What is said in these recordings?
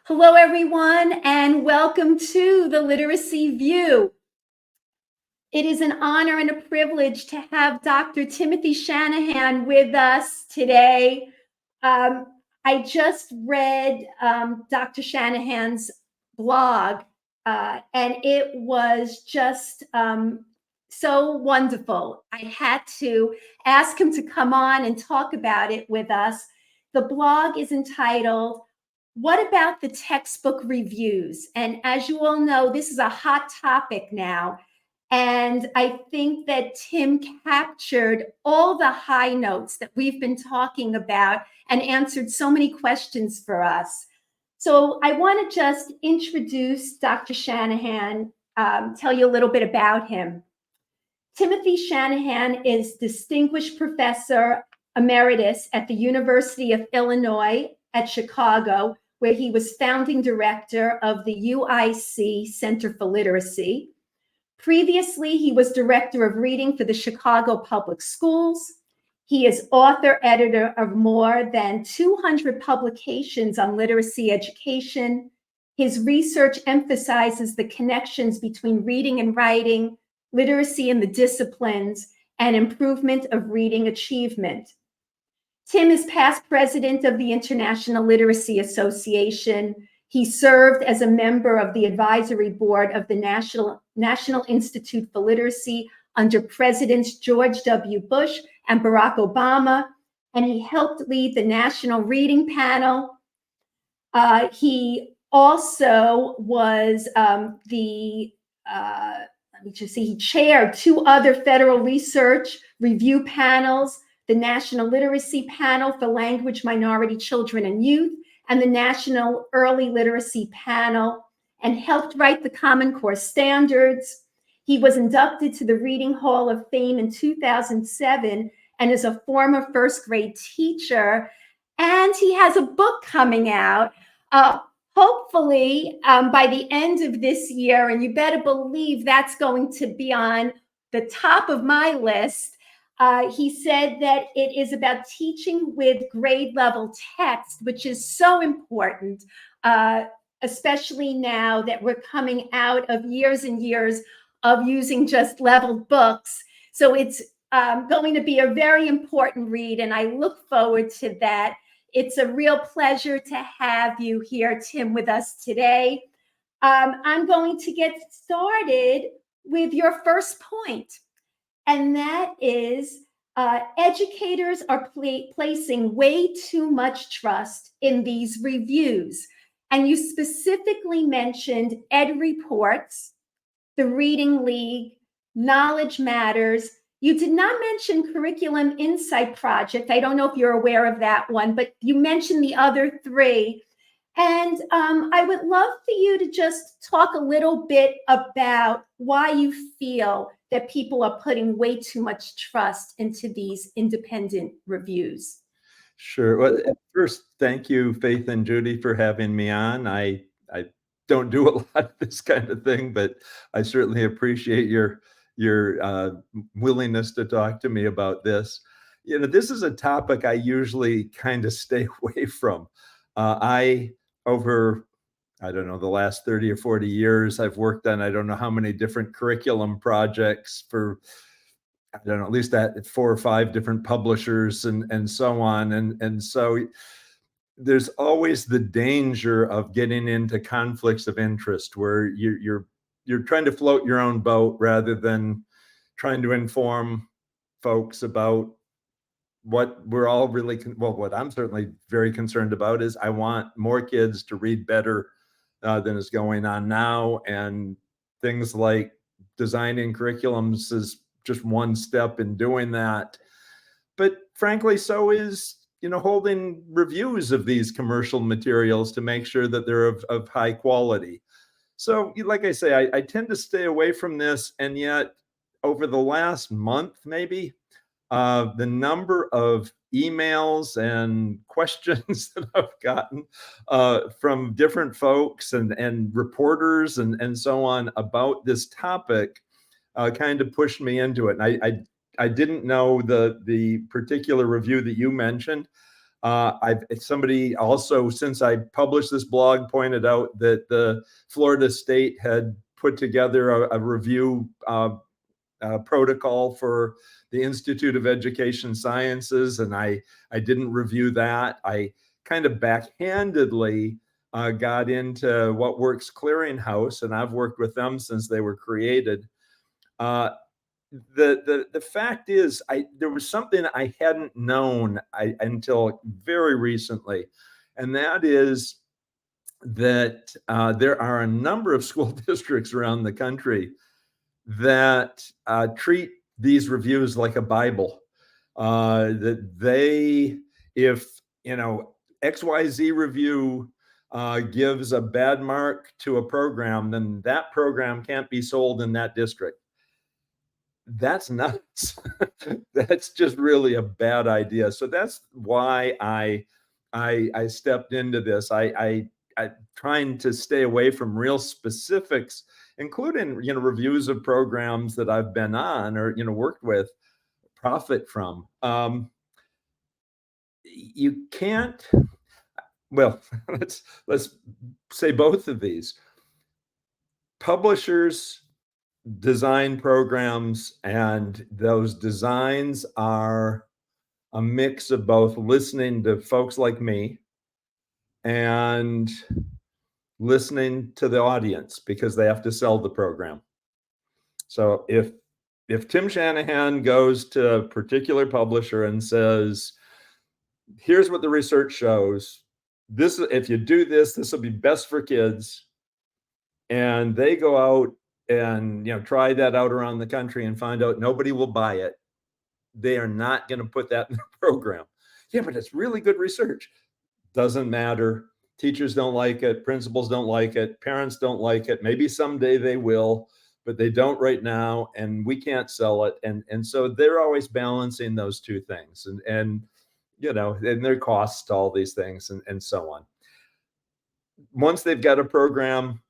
Hello, everyone, and welcome to the Literacy View. It is an honor and a privilege to have Dr. Timothy Shanahan with us today. I just read Dr. Shanahan's blog, and it was just so wonderful. I had to ask him to come on and talk about it with us. The blog is entitled, "What about the textbook reviews?" And as you all know, this is a hot topic now. And I think that Tim captured all the high notes that we've been talking about and answered so many questions for us. So I want to just introduce Dr. Shanahan, tell you a little bit about him. Timothy Shanahan is Distinguished Professor Emeritus at the University of Illinois at Chicago, where he was founding director of the UIC Center for Literacy. Previously, he was director of reading for the Chicago Public Schools. He is author, editor of more than 200 publications on literacy education. His research emphasizes the connections between reading and writing, literacy in the disciplines, and improvement of reading achievement. Tim is past president of the International Literacy Association. He served as a member of the advisory board of the National Institute for Literacy under Presidents George W. Bush and Barack Obama, and he helped lead the National Reading Panel. He also was he chaired two other federal research review panels, the National Literacy Panel for Language Minority Children and Youth, and the National Early Literacy Panel, and helped write the Common Core standards. He was inducted to the Reading Hall of Fame in 2007 and is a former first grade teacher. And he has a book coming out, hopefully by the end of this year, and you better believe that's going to be on the top of my list. He said that it is about teaching with grade level text, which is so important, especially now that we're coming out of years and years of using just leveled books. So it's going to be a very important read, and I look forward to that. It's a real pleasure to have you here, Tim, with us today. I'm going to get started with your first point, and that is educators are placing way too much trust in these reviews. And you specifically mentioned Ed Reports, the Reading League, Knowledge Matters. You did not mention Curriculum Insight Project. I don't know if you're aware of that one, but you mentioned the other three. And I would love for you to just talk a little bit about why you feel that people are putting way too much trust into these independent reviews. Sure. Well, first, thank you, Faith and Judy, for having me on. I don't do a lot of this kind of thing, but I certainly appreciate your willingness to talk to me about this. You know, this is a topic I usually kind of stay away from. Over, I don't know, the last 30 or 40 years, I've worked on, I don't know how many different curriculum projects for, I don't know, at least that 4 or 5 different publishers and so on. And so there's always the danger of getting into conflicts of interest where you're trying to float your own boat rather than trying to inform folks about what we're all really, what I'm certainly very concerned about is I want more kids to read better than is going on now. And things like designing curriculums is just one step in doing that. But frankly, so is, you know, holding reviews of these commercial materials to make sure that they're of high quality. So like I say, I tend to stay away from this. And yet over the last month, maybe, the number of emails and questions that I've gotten from different folks and reporters and so on about this topic kind of pushed me into it. And I didn't know the particular review that you mentioned. Somebody also, since I published this blog, pointed out that the Florida State had put together a review protocol for the Institute of Education Sciences, and I didn't review that. I kind of backhandedly got into What Works Clearinghouse, and I've worked with them since they were created. The fact is, there was something I hadn't known until very recently, and that is that there are a number of school districts around the country that treat these reviews like a Bible. That they, if XYZ review gives a bad mark to a program, then that program can't be sold in that district. That's nuts. That's just really a bad idea. So that's why I stepped into this. I trying to stay away from real specifics, including reviews of programs that I've been on or worked with, profit from. You can't. Well, let's say both of these. Publishers design programs, and those designs are a mix of both listening to folks like me and listening to the audience, because they have to sell the program. So if Tim Shanahan goes to a particular publisher and says, here's what the research shows, this, if you do this, this will be best for kids, and they go out and try that out around the country and find out nobody will buy it, they are not going to put that in the program. Yeah, but it's really good research. Doesn't matter. Teachers don't like it. Principals don't like it. Parents don't like it. Maybe someday they will, but they don't right now, and we can't sell it. And so they're always balancing those two things, and their costs to all these things, and so on. Once they've got a program,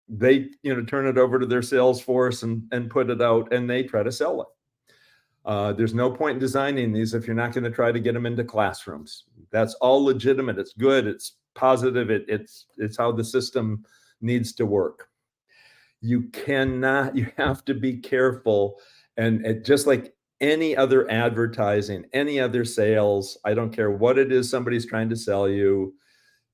they turn it over to their sales force and put it out, and they try to sell it. There's no point in designing these if you're not going to try to get them into classrooms. That's all legitimate. It's good. It's positive. It's how the system needs to work. You have to be careful. And just like any other advertising, any other sales, I don't care what it is somebody's trying to sell you,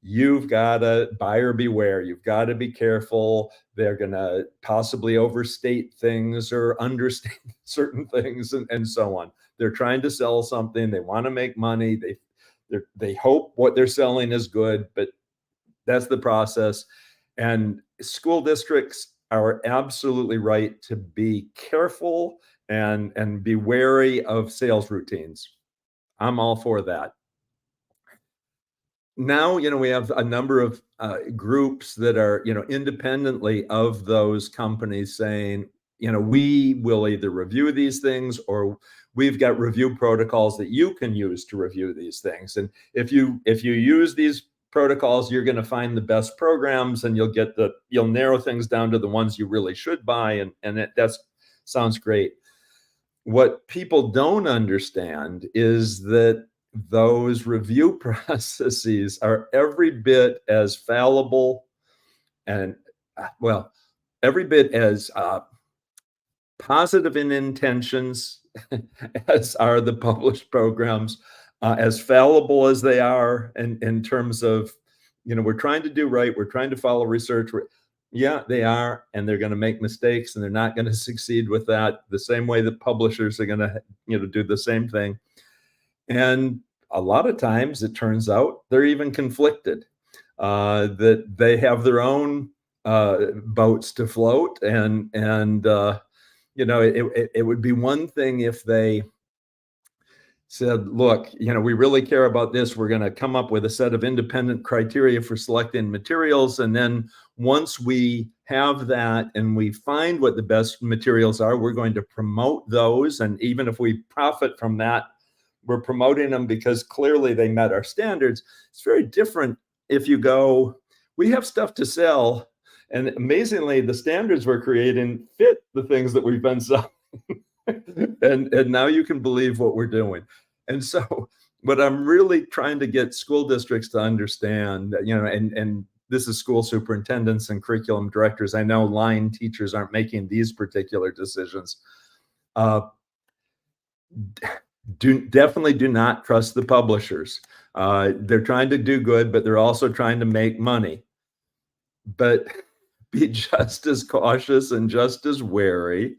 you've got to buyer beware. You've got to be careful. They're going to possibly overstate things or understate certain things, and so on. They're trying to sell something. They want to make money. They hope what they're selling is good, but that's the process. And school districts are absolutely right to be careful and be wary of sales routines. I'm all for that. Now, we have a number of groups that are, independently of those companies saying, we will either review these things, or we've got review protocols that you can use to review these things. And if you use these protocols, you're going to find the best programs, and you'll narrow things down to the ones you really should buy. And that sounds great. What people don't understand is that those review processes are every bit as fallible and, every bit as positive in intentions as are the published programs, as fallible as they are in terms of, we're trying to do right, we're trying to follow research. Yeah, they are, and they're going to make mistakes, and they're not going to succeed with that the same way that publishers are going to, do the same thing. And a lot of times it turns out they're even conflicted, that they have their own boats to float. And it would be one thing if they said, look, we really care about this. We're going to come up with a set of independent criteria for selecting materials. And then once we have that and we find what the best materials are, we're going to promote those. And even if we profit from that, we're promoting them because clearly they met our standards. It's very different if you go, we have stuff to sell, and amazingly, the standards we're creating fit the things that we've been selling. and now you can believe what we're doing. And so what I'm really trying to get school districts to understand, and this is school superintendents and curriculum directors. I know line teachers aren't making these particular decisions. Definitely do not trust the publishers. They're trying to do good, but they're also trying to make money. But be just as cautious and just as wary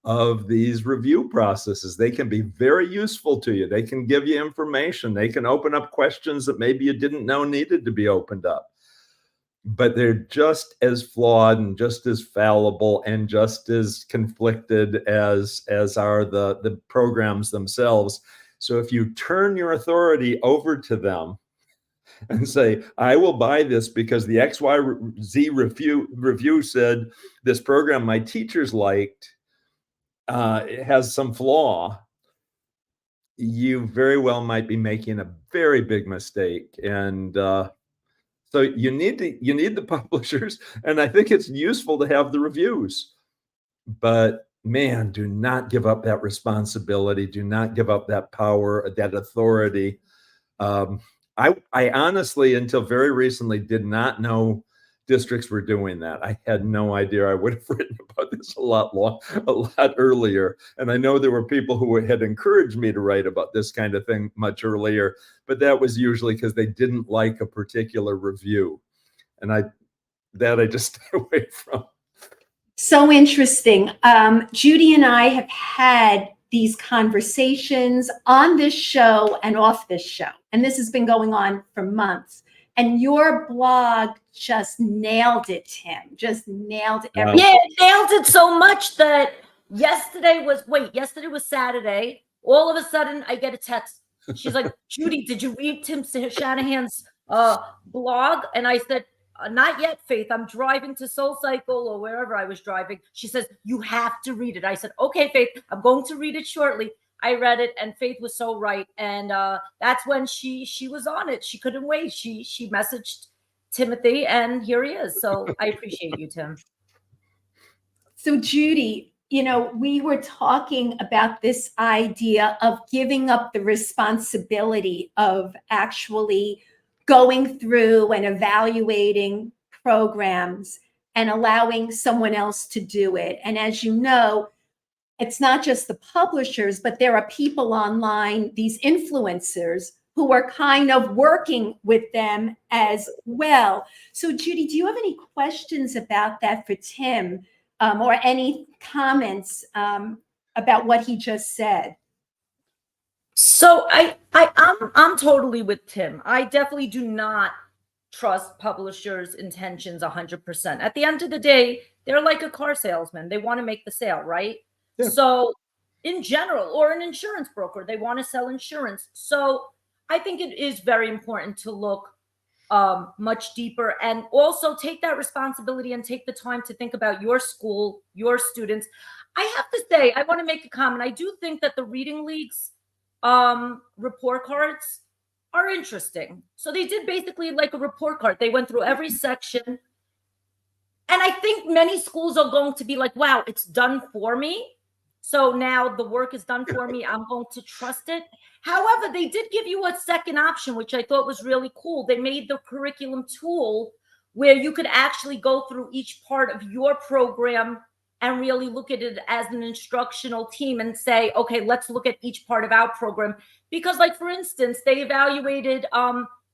of these review processes. They can be very useful to you. They can give you information. They can open up questions that maybe you didn't know needed to be opened up. But they're just as flawed and just as fallible and just as conflicted as are the programs themselves. So if you turn your authority over to them and say, I will buy this because the XYZ review said this program my teachers liked it has some flaw, you very well might be making a very big mistake. And so you need the publishers, and I think it's useful to have the reviews. But man, do not give up that responsibility. Do not give up that power, that authority. I honestly, until very recently, did not know districts were doing that. I had no idea. I would have written about this a lot earlier. And I know there were people who had encouraged me to write about this kind of thing much earlier, but that was usually because they didn't like a particular review. And I just stay away from. So interesting. Judy and I have had these conversations on this show and off this show, and this has been going on for months. And your blog just nailed it, Tim. Just nailed everything. Yeah, it nailed it so much that yesterday was Saturday. All of a sudden, I get a text. She's like, Judy, did you read Tim Shanahan's blog? And I said, not yet, Faith. I'm driving to Soul Cycle or wherever I was driving. She says, you have to read it. I said, okay, Faith, I'm going to read it shortly. I read it, and Faith was so right. And that's when she was on it. She couldn't wait. She messaged Timothy, and here he is. So I appreciate you, Tim. So Judy, we were talking about this idea of giving up the responsibility of actually going through and evaluating programs and allowing someone else to do it. And as you know, it's not just the publishers, but there are people online, these influencers, who are kind of working with them as well. So Judy, do you have any questions about that for Tim, or any comments about what he just said? So I'm totally with Tim. I definitely do not trust publishers' intentions 100%. At the end of the day, they're like a car salesman. They want to make the sale, right? Yeah. So in general, or an insurance broker, they want to sell insurance. So I think it is very important to look much deeper and also take that responsibility and take the time to think about your school, your students. I have to say, I want to make a comment. I do think that the Reading League's report cards are interesting. So they did basically like a report card. They went through every section. And I think many schools are going to be like, wow, it's done for me. So now the work is done for me. I'm going to trust it. However, they did give you a second option, which I thought was really cool. They made the curriculum tool where you could actually go through each part of your program and really look at it as an instructional team and say, okay, let's look at each part of our program. Because like, for instance, they evaluated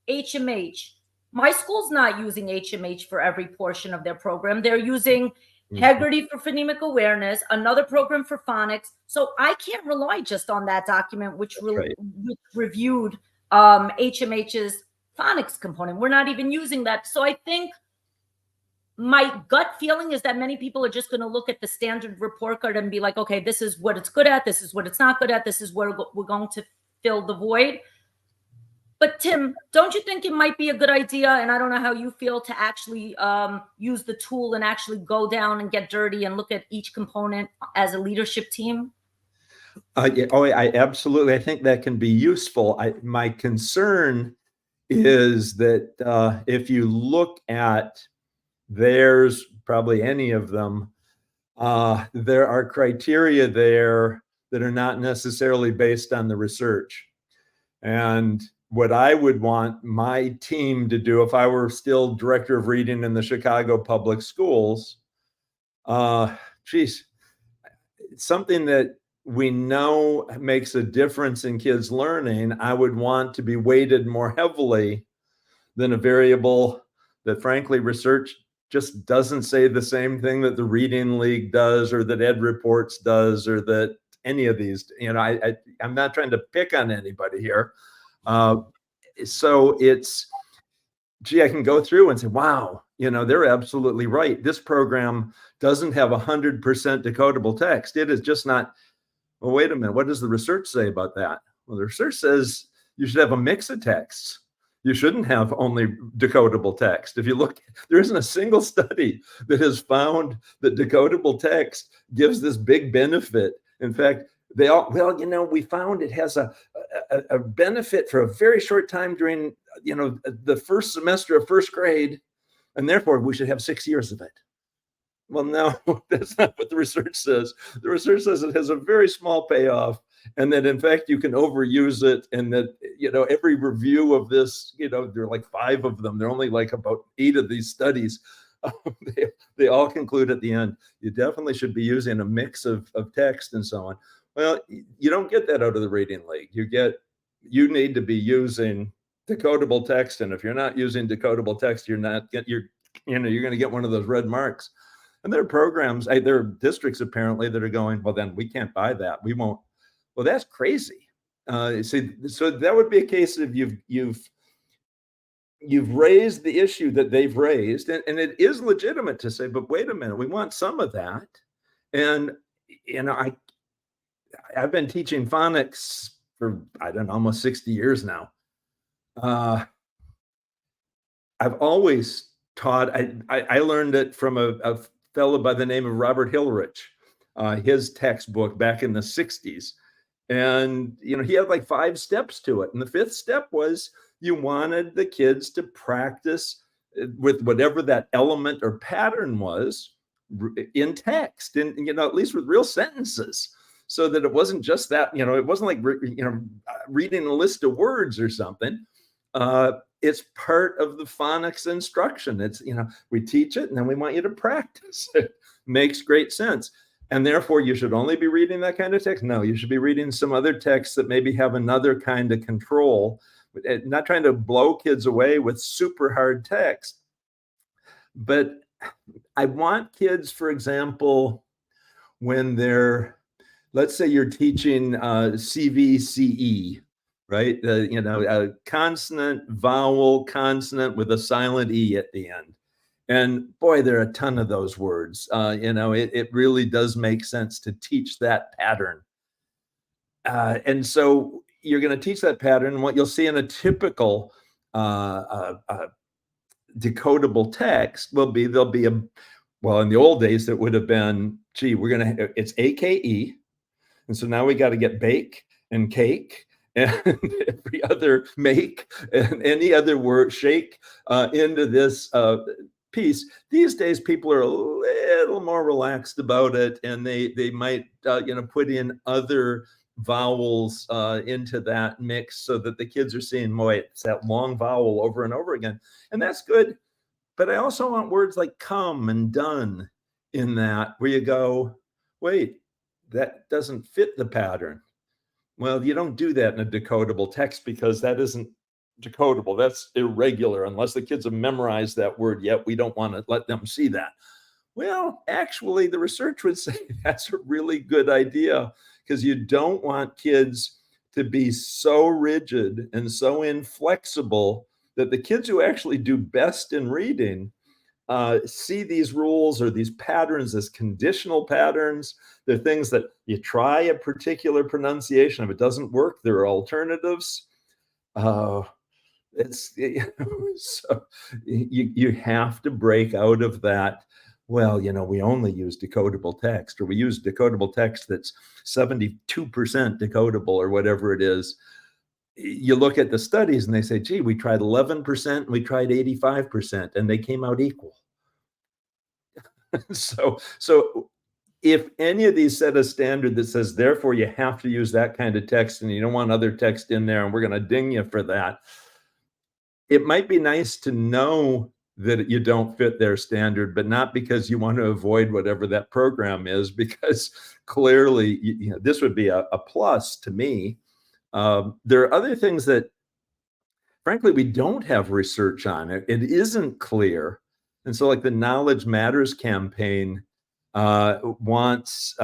HMH. My school's not using HMH for every portion of their program. They're using Heggerty for phonemic awareness, another program for phonics. So I can't rely just on that document, which reviewed HMH's phonics component. We're not even using that. So I think my gut feeling is that many people are just going to look at the standard report card and be like, okay, this is what it's good at. This is what it's not good at. This is where we're going to fill the void. But Tim, don't you think it might be a good idea, and I don't know how you feel, to actually use the tool and actually go down and get dirty and look at each component as a leadership team? Yeah, I absolutely. I think that can be useful. My concern is that if you look at theirs, probably any of them, there are criteria there that are not necessarily based on the research. And what I would want my team to do if I were still director of reading in the Chicago public schools, geez, something that we know makes a difference in kids' learning, I would want to be weighted more heavily than a variable that, frankly, research just doesn't say the same thing that the Reading League does, or that Ed Reports does, or that any of these. I'm not trying to pick on anybody here. So it's, gee, I can go through and say, wow, they're absolutely right. This program doesn't have 100% decodable text. It is just not. Well, wait a minute. What does the research say about that? Well, the research says you should have a mix of texts. You shouldn't have only decodable text. If you look, there isn't a single study that has found that decodable text gives this big benefit. In fact, they all, we found it has a benefit for a very short time during, the first semester of first grade, and therefore we should have 6 years of it. Well, no, that's not what the research says. The research says it has a very small payoff, and that in fact you can overuse it, and that every review of this, there are like 5 of them. There are only like about 8 of these studies. They all conclude at the end, you definitely should be using a mix of text and so on. Well, you don't get that out of the Reading League. You need to be using decodable text, and if you're not using decodable text, you're going to get one of those red marks. And there are programs, there are districts apparently that are going, well, then we can't buy that. We won't. Well, that's crazy. So that would be a case of you've raised the issue that they've raised, and it is legitimate to say, but wait a minute, we want some of that. And I've been teaching phonics for, I don't know, almost 60 years now. I've always taught, I learned it from a fellow by the name of Robert Hilrich, his textbook back in the 60s. And, he had like 5 steps to it. And the 5th step was you wanted the kids to practice with whatever that element or pattern was in text, and, at least with real sentences, so that it wasn't just that, it wasn't like, reading a list of words or something. It's part of the phonics instruction. It's, we teach it and then we want you to practice it. Makes great sense. And therefore you should only be reading that kind of text. No, you should be reading some other texts that maybe have another kind of control, not trying to blow kids away with super hard text. But I want kids, for example, when let's say you're teaching CVCE, right? A consonant, vowel, consonant with a silent E at the end. And boy, there are a ton of those words. It really does make sense to teach that pattern. And so you're going to teach that pattern. And what you'll see in a typical decodable text will be, in the old days, it would have been, it's AKE. And so now we got to get bake and cake and every other make and any other word, shake into this piece. These days, people are a little more relaxed about it, and they might put in other vowels into that mix, so that the kids are seeing, boy, it's that long vowel over and over again, and that's good. But I also want words like come and done in that, where you go, wait, that doesn't fit the pattern. Well, you don't do that in a decodable text, because that isn't decodable. That's irregular. Unless the kids have memorized that word yet, we don't want to let them see that. Well, actually, the research would say that's a really good idea, because you don't want kids to be so rigid and so inflexible that the kids who actually do best in reading see these rules or these patterns as conditional patterns. They're things that you try a particular pronunciation. If it doesn't work, there are alternatives. So you have to break out of that. Well, we only use decodable text, or we use decodable text that's 72% decodable, or whatever it is. You look at the studies and they say, gee, we tried 11% and we tried 85%, and they came out equal. So if any of these set a standard that says, therefore, you have to use that kind of text and you don't want other text in there and we're going to ding you for that, it might be nice to know that you don't fit their standard, but not because you want to avoid whatever that program is, because clearly, this would be a plus to me. There are other things that, frankly, we don't have research on. It isn't clear. And so like the Knowledge Matters campaign wants,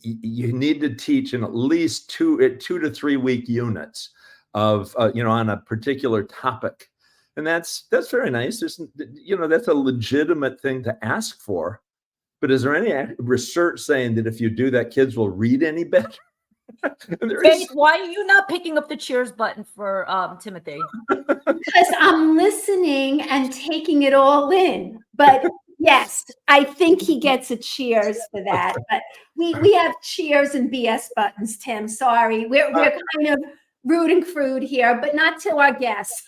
you need to teach in at least 2 to 3 week units of, on a particular topic. And that's very nice. There's, that's a legitimate thing to ask for. But is there any research saying that if you do that, kids will read any better? Faith, why are you not picking up the cheers button for Timothy? Because I'm listening and taking it all in. But yes, I think he gets a cheers for that. But we have cheers and BS buttons, Tim. Sorry. We're kind of rude and crude here, but not to our guests.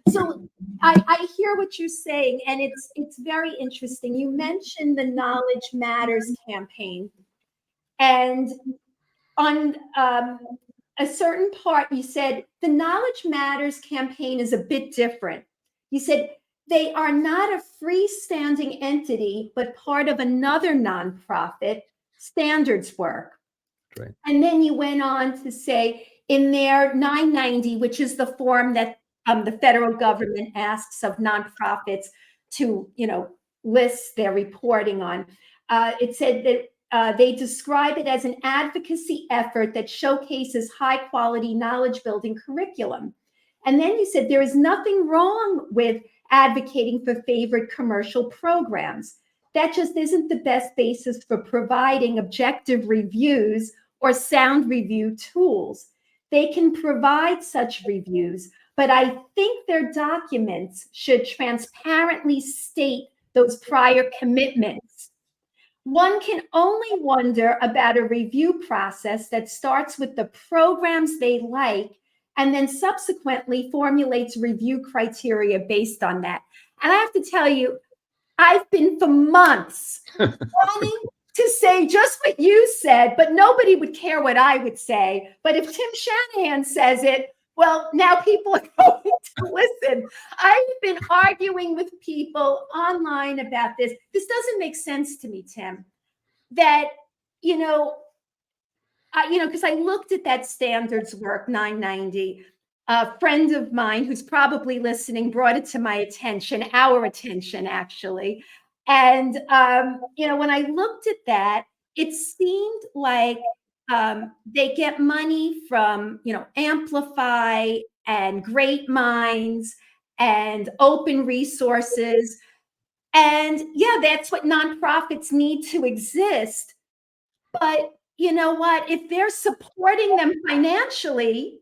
So I hear what you're saying, and it's very interesting. You mentioned the Knowledge Matters campaign, and on a certain part, you said the Knowledge Matters campaign is a bit different. You said they are not a freestanding entity, but part of another nonprofit, Standards Work. Right. And then you went on to say in their 990, which is the form that the federal government asks of nonprofits to, list their reporting on, it said that they describe it as an advocacy effort that showcases high quality knowledge building curriculum. And then you said there is nothing wrong with advocating for favored commercial programs. That just isn't the best basis for providing objective reviews or sound review tools. They can provide such reviews, but I think their documents should transparently state those prior commitments. One can only wonder about a review process that starts with the programs they like and then subsequently formulates review criteria based on that. And I have to tell you, I've been for months wanting to say just what you said, but nobody would care what I would say. But if Tim Shanahan says it, well, now people are going to listen. I've been arguing with people online about this. This doesn't make sense to me, Tim, that, because I looked at that Standards Work 990. A friend of mine who's probably listening brought it to my attention, our attention, actually. And, when I looked at that, it seemed like they get money from, Amplify and Great Minds and open resources. And yeah, that's what nonprofits need to exist. But you know what? If they're supporting them financially,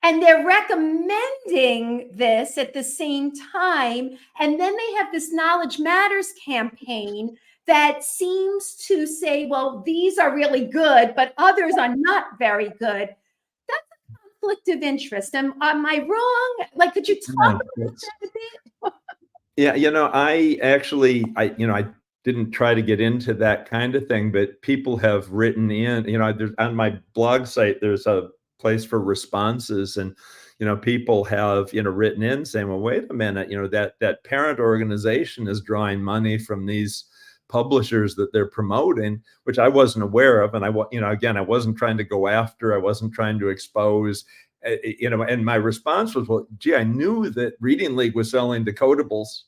and they're recommending this at the same time, and then they have this Knowledge Matters campaign that seems to say, well, these are really good, but others are not very good. That's a conflict of interest. Am I wrong? Like, could you talk about that a bit? Yeah, I didn't try to get into that kind of thing, but people have written in, there's, on my blog site, there's a place for responses, and people have written in saying, well, wait a minute, that parent organization is drawing money from these publishers that they're promoting, which I wasn't aware of. And I wasn't trying to go after, I wasn't trying to expose, and my response was, well, gee, I knew that Reading League was selling decodables,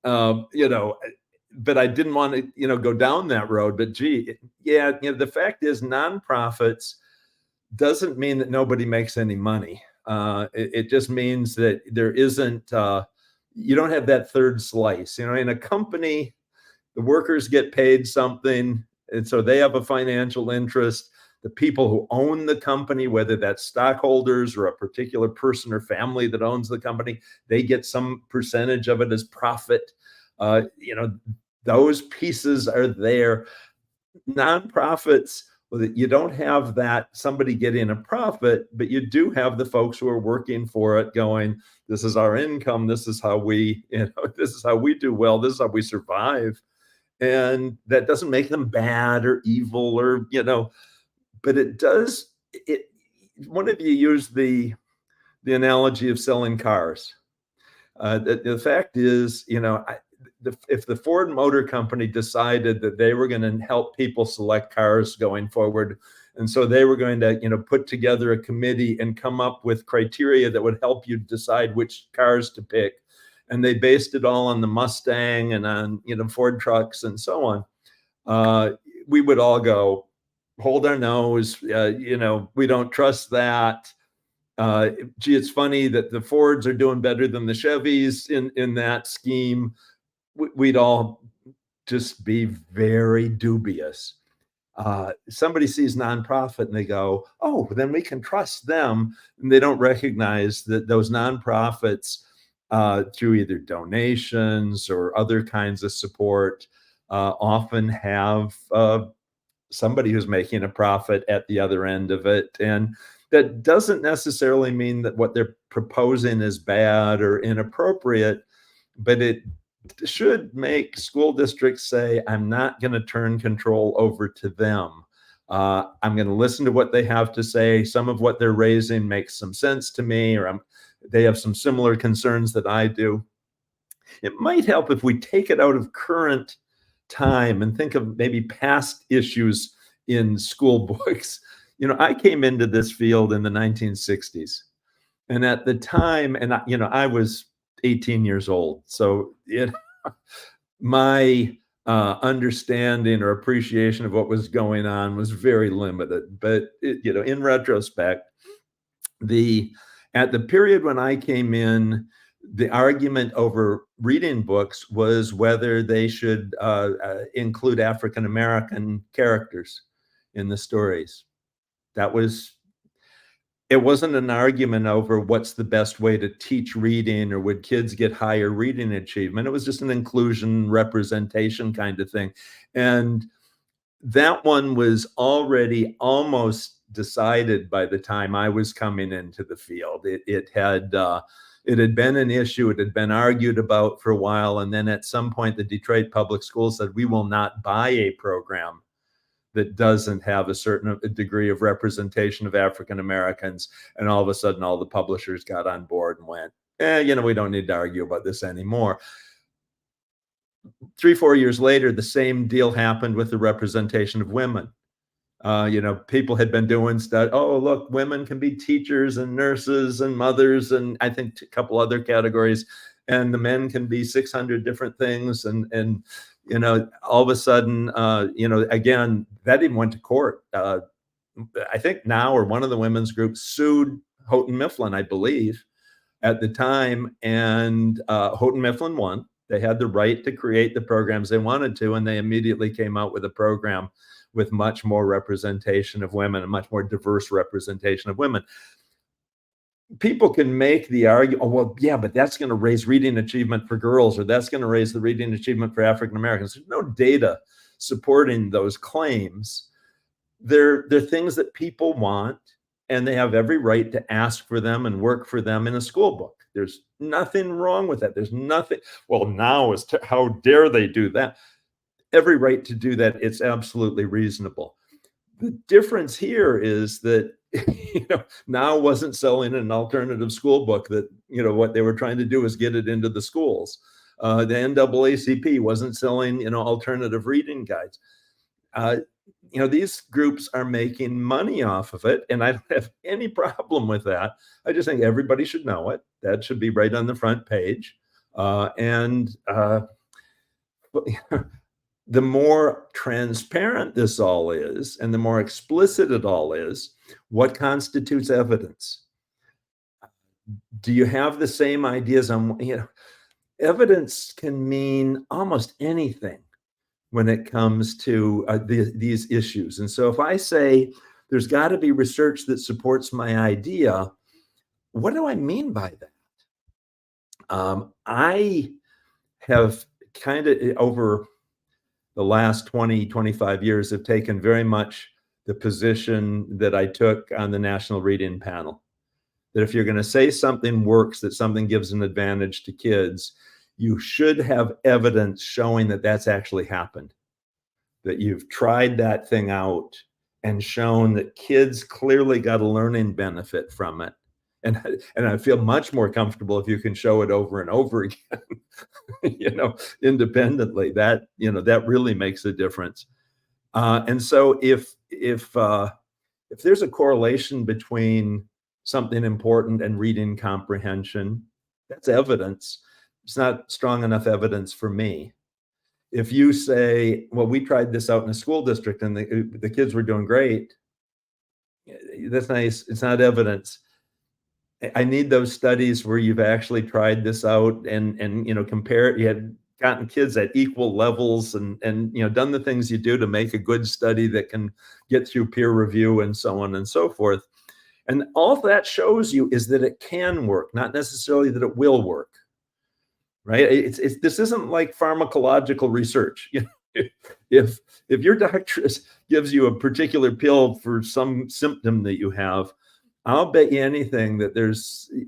but I didn't want to, go down that road. But gee, yeah, the fact is, nonprofits doesn't mean that nobody makes any money. It just means that there isn't, you don't have that third slice. In a company, the workers get paid something, and so they have a financial interest. The people who own the company, whether that's stockholders or a particular person or family that owns the company, they get some percentage of it as profit. Those pieces are there. Nonprofits Well, you don't have that somebody getting a profit, but you do have the folks who are working for it going, this is our income. This is how we, this is how we do well. This is how we survive. And that doesn't make them bad or evil or, but it does, one of you used the analogy of selling cars. The fact is, if the Ford Motor Company decided that they were going to help people select cars going forward, and so they were going to, put together a committee and come up with criteria that would help you decide which cars to pick, and they based it all on the Mustang and on, Ford trucks and so on, we would all go, hold our nose, we don't trust that. Gee, it's funny that the Fords are doing better than the Chevys in that scheme. We'd all just be very dubious. Somebody sees nonprofit and they go, oh, then we can trust them. And they don't recognize that those nonprofits, through either donations or other kinds of support, often have somebody who's making a profit at the other end of it. And that doesn't necessarily mean that what they're proposing is bad or inappropriate, but it should make school districts say, I'm not going to turn control over to them. I'm going to listen to what they have to say. Some of what they're raising makes some sense to me, or they have some similar concerns that I do. It might help if we take it out of current time and think of maybe past issues in school books. I came into this field in the 1960s. And at the time, and I was 18 years old. So my understanding or appreciation of what was going on was very limited. But in retrospect, at the period when I came in, the argument over reading books was whether they should include African American characters in the stories. It wasn't an argument over what's the best way to teach reading or would kids get higher reading achievement. It was just an inclusion representation kind of thing. And that one was already almost decided by the time I was coming into the field. It had been an issue. It had been argued about for a while. And then at some point, the Detroit Public Schools said, we will not buy a program that doesn't have a certain degree of representation of African Americans. And all of a sudden, all the publishers got on board and went, we don't need to argue about this anymore. 3-4 years later, the same deal happened with the representation of women. People had been doing stuff. Oh, look, women can be teachers and nurses and mothers, and I think a couple other categories, and the men can be 600 different things. And all of a sudden, again, that even went to court. I think now, or one of the women's groups sued Houghton Mifflin, I believe, at the time, and Houghton Mifflin won. They had the right to create the programs they wanted to, and they immediately came out with a program with much more representation of women and much more diverse representation of women. People can make the argument, oh, well, yeah, but that's going to raise reading achievement for girls, or that's going to raise the reading achievement for African Americans. There's no data supporting those claims. They're things that people want, and they have every right to ask for them and work for them in a school book. There's nothing wrong with that. There's nothing, well, now as to how dare they do that? Every right to do that. It's absolutely reasonable. The difference here is that now wasn't selling an alternative school book that, what they were trying to do is get it into the schools. The NAACP wasn't selling, alternative reading guides. These groups are making money off of it, and I don't have any problem with that. I just think everybody should know it. That should be right on the front page. The more transparent this all is, and the more explicit it all is, what constitutes evidence? Do you have the same ideas on, evidence can mean almost anything when it comes to these issues. And so if I say there's got to be research that supports my idea, what do I mean by that? I have kind of over the last 20, 25 years have taken very much the position that I took on the National Reading Panel. That if you're going to say something works, that something gives an advantage to kids, you should have evidence showing that that's actually happened. That you've tried that thing out and shown that kids clearly got a learning benefit from it. And I feel much more comfortable if you can show it over and over again, independently. That really makes a difference. And so if there's a correlation between something important and reading comprehension, that's evidence. It's not strong enough evidence for me. If you say, well, we tried this out in a school district and the kids were doing great, that's nice. It's not evidence. I need those studies where you've actually tried this out and compare it. You had gotten kids at equal levels and done the things you do to make a good study that can get through peer review and so on and so forth. And all that shows you is that it can work, not necessarily that it will work. Right? This isn't like pharmacological research. If your doctor gives you a particular pill for some symptom that you have, I'll bet you anything that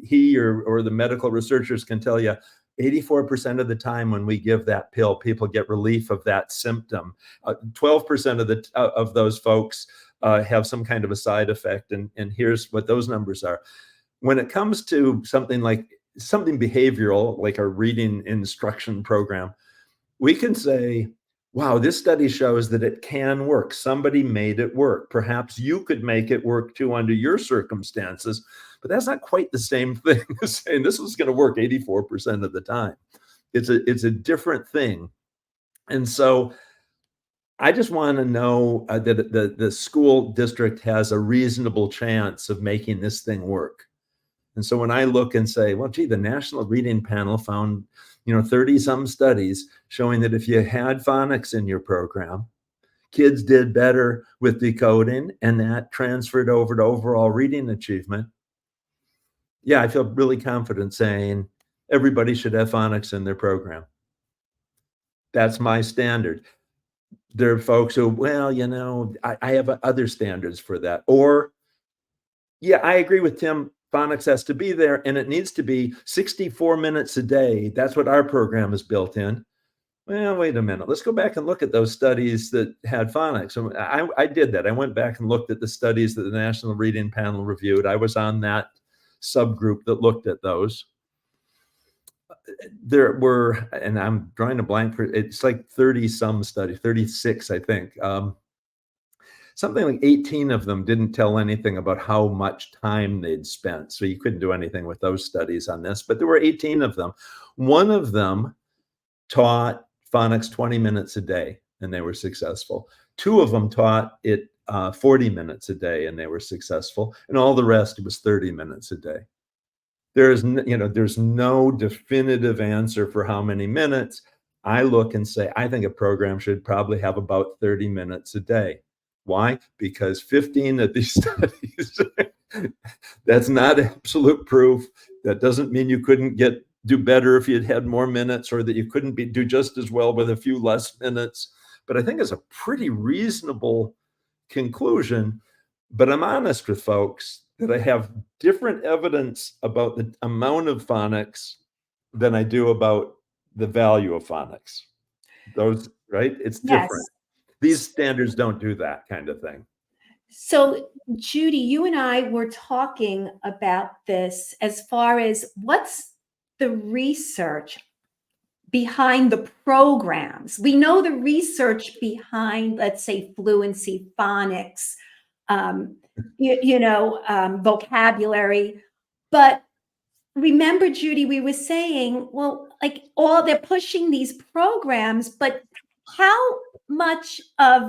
he or the medical researchers can tell you 84% of the time when we give that pill, people get relief of that symptom. 12% of those folks have some kind of a side effect. And here's what those numbers are. When it comes to something behavioral, like a reading instruction program, we can say, wow, this study shows that it can work. Somebody made it work. Perhaps you could make it work too under your circumstances, but that's not quite the same thing as saying this is going to work 84% of the time. It's a different thing. And so I just want to know that the school district has a reasonable chance of making this thing work. And so when I look and say, well, gee, the National Reading Panel found, 30-some studies showing that if you had phonics in your program, kids did better with decoding, and that transferred over to overall reading achievement. Yeah, I feel really confident saying everybody should have phonics in their program. That's my standard. There are folks who, well, I have other standards for that. Or, yeah, I agree with Tim. Phonics has to be there, and it needs to be 64 minutes a day. That's what our program is built in. Well, wait a minute. Let's go back and look at those studies that had phonics. So I did that. I went back and looked at the studies that the National Reading Panel reviewed. I was on that subgroup that looked at those. There were, and I'm drawing a blank for, it's like 30-some studies, 36, I think. Something like 18 of them didn't tell anything about how much time they'd spent. So you couldn't do anything with those studies on this, but there were 18 of them. One of them taught phonics 20 minutes a day and they were successful. Two of them taught it 40 minutes a day and they were successful. And all the rest, it was 30 minutes a day. There's no definitive answer for how many minutes. I look and say, I think a program should probably have about 30 minutes a day. Why? Because 15 of these studies, that's not absolute proof. That doesn't mean you couldn't do better if you'd had more minutes, or that you couldn't do just as well with a few less minutes. But I think it's a pretty reasonable conclusion. But I'm honest with folks that I have different evidence about the amount of phonics than I do about the value of phonics. Those, right? It's different. Yes. These standards don't do that kind of thing. So, Judy, you and I were talking about this as far as what's the research behind the programs. We know the research behind, let's say, fluency, phonics, vocabulary. But remember, Judy, we were saying, well, like they're pushing these programs, but how much of,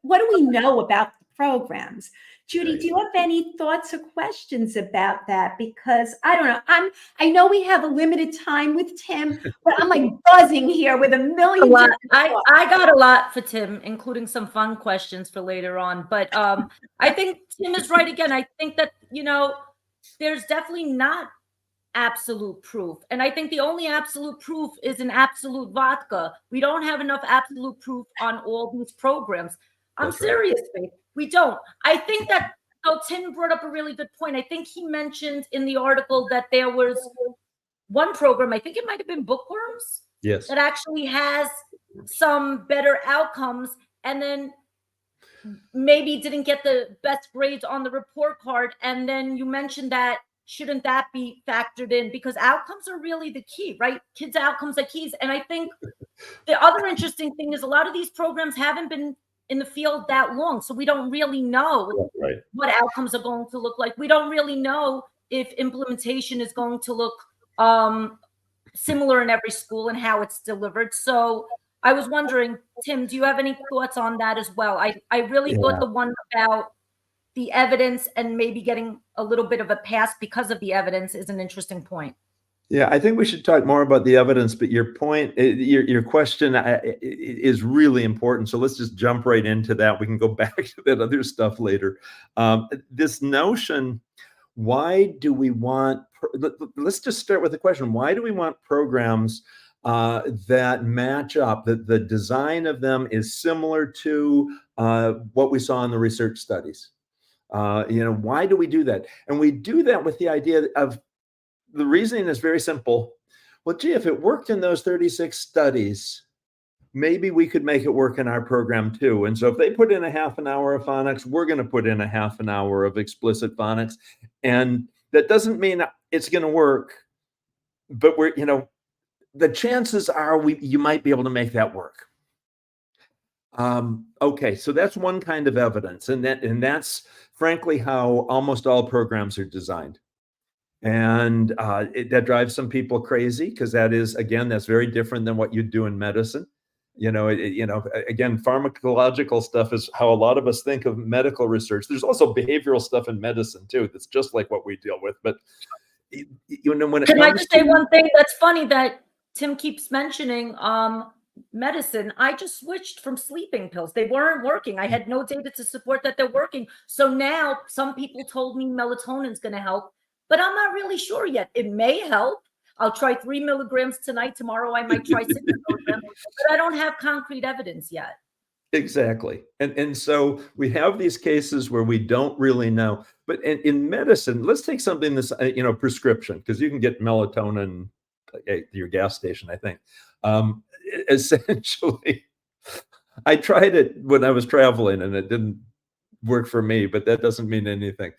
what do we know about the programs? Judy, do you have any thoughts or questions about that? Because I don't know. I know we have a limited time with Tim, but I'm like buzzing here with a million. I got a lot for Tim, including some fun questions for later on. But I think Tim is right again. I think that, there's definitely not absolute proof. And I think the only absolute proof is an absolute vodka. We don't have enough absolute proof on all these programs. I'm serious, Faith. We don't. I think that, though, Tim brought up a really good point. I think he mentioned in the article that there was one program, I think it might have been Bookworms, Yes. that actually has some better outcomes, and then maybe didn't get the best grades on the report card. And then you mentioned that, shouldn't that be factored in? Because outcomes are really the key, right? Kids' outcomes are keys. And I think the other interesting thing is a lot of these programs haven't been in the field that long. So we don't really know what outcomes are going to look like. We don't really know if implementation is going to look similar in every school and how it's delivered. So I was wondering, Tim, do you have any thoughts on that as well? I really thought the one about the evidence and maybe getting a little bit of a pass because of the evidence is an interesting point. Yeah, I think we should talk more about the evidence, but your point, your question is really important. So let's just jump right into that. We can go back to that other stuff later. This notion, why do we want, let's just start with the question, why do we want programs that match up, that the design of them is similar to what we saw in the research studies? Why do we do that? And we do that with the idea of, the reasoning is very simple. Well, gee, if it worked in those 36 studies, maybe we could make it work in our program too. And so if they put in a half an hour of phonics, we're going to put in a half an hour of explicit phonics. And that doesn't mean it's going to work, but the chances are you might be able to make that work. Okay, so that's one kind of evidence. And that's frankly how almost all programs are designed. And that drives some people crazy, because that's very different than what you do in medicine. Again, pharmacological stuff is how a lot of us think of medical research. There's also behavioral stuff in medicine too that's just like what we deal with. But when can I just say one thing that's funny that Tim keeps mentioning? Medicine, I just switched from sleeping pills. They weren't working. I had no data to support that they're working. So now some people told me melatonin's going to help, but I'm not really sure yet. It may help. I'll try 3 milligrams tonight. Tomorrow I might try 6 milligrams, but I don't have concrete evidence yet. Exactly. And so we have these cases where we don't really know. But in medicine, let's take something that's, prescription, because you can get melatonin at your gas station, I think. Essentially, I tried it when I was traveling and it didn't work for me, but that doesn't mean anything.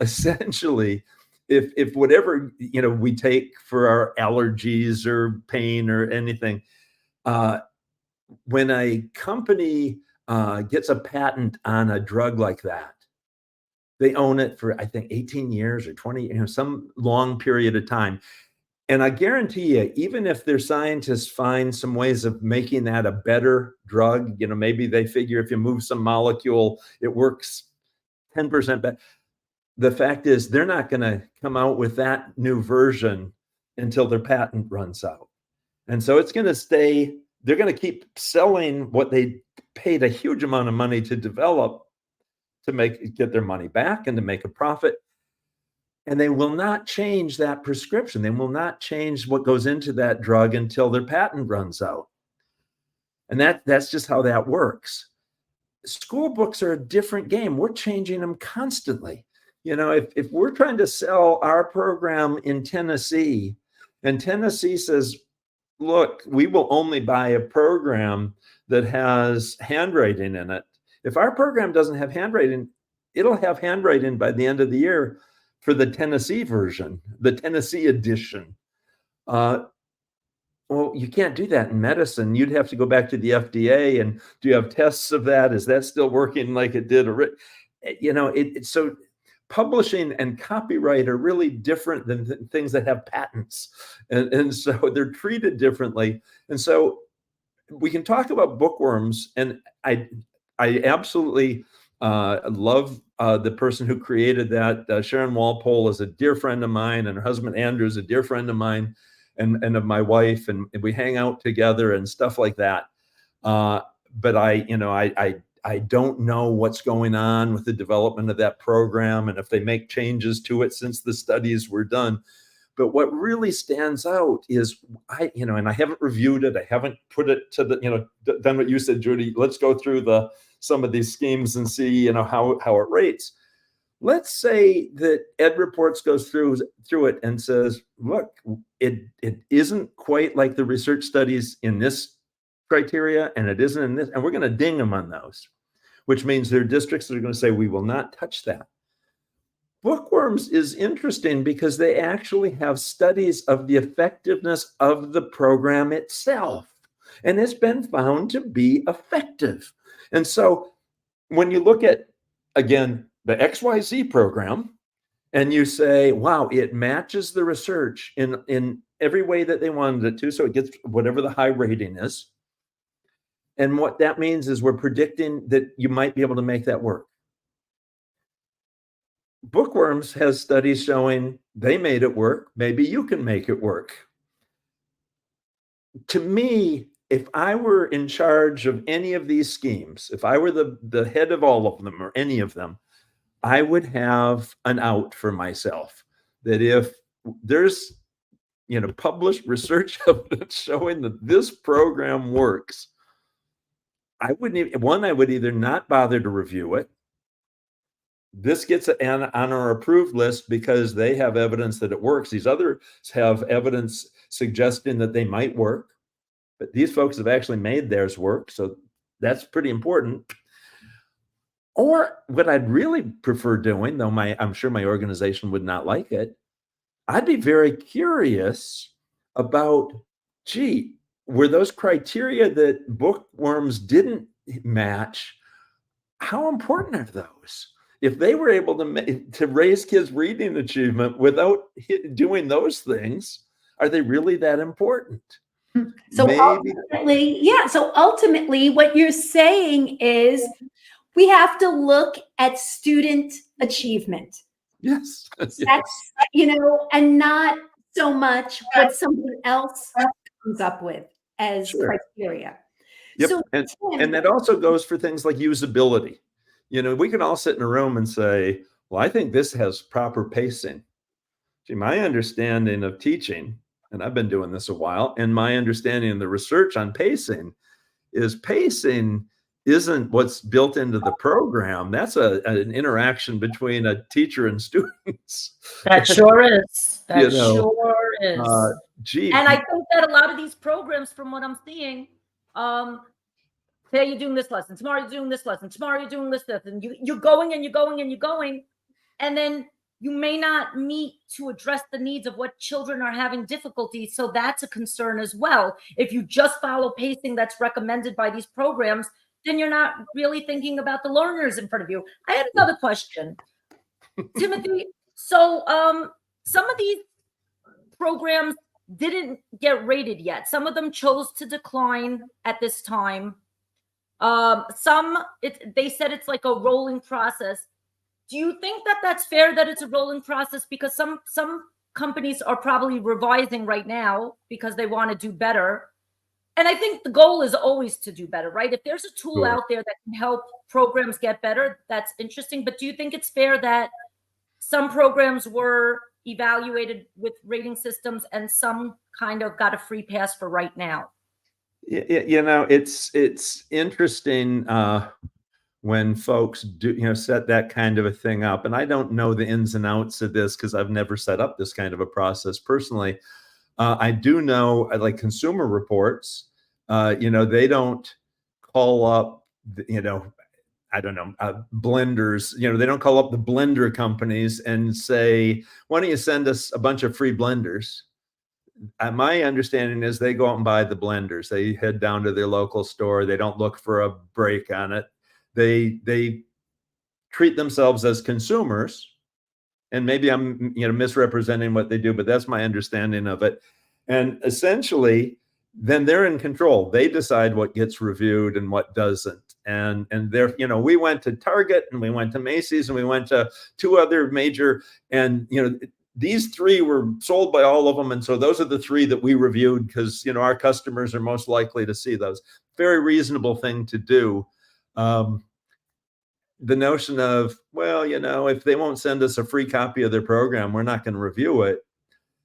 Essentially, if whatever, we take for our allergies or pain or anything, when a company gets a patent on a drug like that, they own it for, I think, 18 years or 20, some long period of time. And I guarantee you, even if their scientists find some ways of making that a better drug, maybe they figure if you move some molecule, it works 10% better. The fact is, they're not going to come out with that new version until their patent runs out. And so it's going to stay, they're going to keep selling what they paid a huge amount of money to develop to get their money back and to make a profit. And they will not change that prescription. They will not change what goes into that drug until their patent runs out. And that's just how that works. School books are a different game. We're changing them constantly. If we're trying to sell our program in Tennessee, and Tennessee says, look, we will only buy a program that has handwriting in it. If our program doesn't have handwriting, it'll have handwriting by the end of the year for the Tennessee version, the Tennessee edition. Well, you can't do that in medicine. You'd have to go back to the FDA and do you have tests of that? Is that still working like it did? So publishing and copyright are really different than things that have patents. And so they're treated differently. And so we can talk about bookworms, and I absolutely love the person who created that. Sharon Walpole is a dear friend of mine, and her husband Andrew is a dear friend of mine and of my wife, and we hang out together and stuff like that. But I don't know what's going on with the development of that program and if they make changes to it since the studies were done. But what really stands out is and I haven't reviewed it. I haven't put it to done what you said, Judy. Let's go through the some of these schemes and see, you know, how it rates. Let's say that Ed Reports goes through it and says, look, it isn't quite like the research studies in this criteria, and it isn't in this, and we're going to ding them on those, which means there are districts that are going to say, we will not touch that. Bookworms is interesting because they actually have studies of the effectiveness of the program itself, and it's been found to be effective. And so when you look at, again, the XYZ program, and you say, wow, it matches the research in every way that they wanted it to, so it gets whatever the high rating is. And what that means is we're predicting that you might be able to make that work. Bookworms has studies showing they made it work. Maybe you can make it work. To me, if I were in charge of any of these schemes, if I were the head of all of them or any of them, I would have an out for myself. That if there's, you know, published research evidence showing that this program works, I would either not bother to review it. This gets on our approved list because they have evidence that it works. These others have evidence suggesting that they might work, but these folks have actually made theirs work. So that's pretty important. Or what I'd really prefer doing, though I'm sure my organization would not like it, I'd be very curious about, gee, were those criteria that Bookworms didn't match, how important are those? If they were able to raise kids' reading achievement without doing those things, are they really that important? So ultimately, what you're saying is we have to look at student achievement. Yes. That's, you know, and not so much what somebody else comes up with as criteria. Yep. So, and that also goes for things like usability. You know, we can all sit in a room and say, well, I think this has proper pacing. See, my understanding of teaching, and I've been doing this a while, and my understanding of the research on pacing isn't what's built into the program. That's an interaction between a teacher and students. That sure is. That sure is. And I think that a lot of these programs, from what I'm seeing, today you're doing this lesson, tomorrow you're doing this lesson, tomorrow you're doing this lesson. You're going and you're going and you're going, and then you may not meet to address the needs of what children are having difficulty. So that's a concern as well. If you just follow pacing that's recommended by these programs, then you're not really thinking about the learners in front of you. I had another question, Timothy. So some of these programs didn't get rated yet. Some of them chose to decline at this time. They said it's like a rolling process. Do you think that that's fair, that it's a rolling process? Because some companies are probably revising right now because they want to do better. And I think the goal is always to do better, right? If there's a tool out there that can help programs get better, that's interesting. But do you think it's fair that some programs were evaluated with rating systems and some kind of got a free pass for right now? You know, it's interesting when folks do, you know, set that kind of a thing up. And I don't know the ins and outs of this because I've never set up this kind of a process personally. I do know, like Consumer Reports, you know, they don't call up, you know, I don't know, blenders, you know, they don't call up the blender companies and say, why don't you send us a bunch of free blenders? My understanding is they go out and buy the blenders. They head down to their local store. They don't look for a break on it. They treat themselves as consumers, and maybe I'm, you know, misrepresenting what they do, but that's my understanding of it. And essentially, then they're in control. They decide what gets reviewed and what doesn't. And they're, you know, we went to Target and we went to Macy's and we went to 2 other major, and, you know, these 3 were sold by all of them. And so those are the 3 that we reviewed because, you know, our customers are most likely to see those. Very reasonable thing to do. The notion of, well, you know, if they won't send us a free copy of their program, we're not going to review it.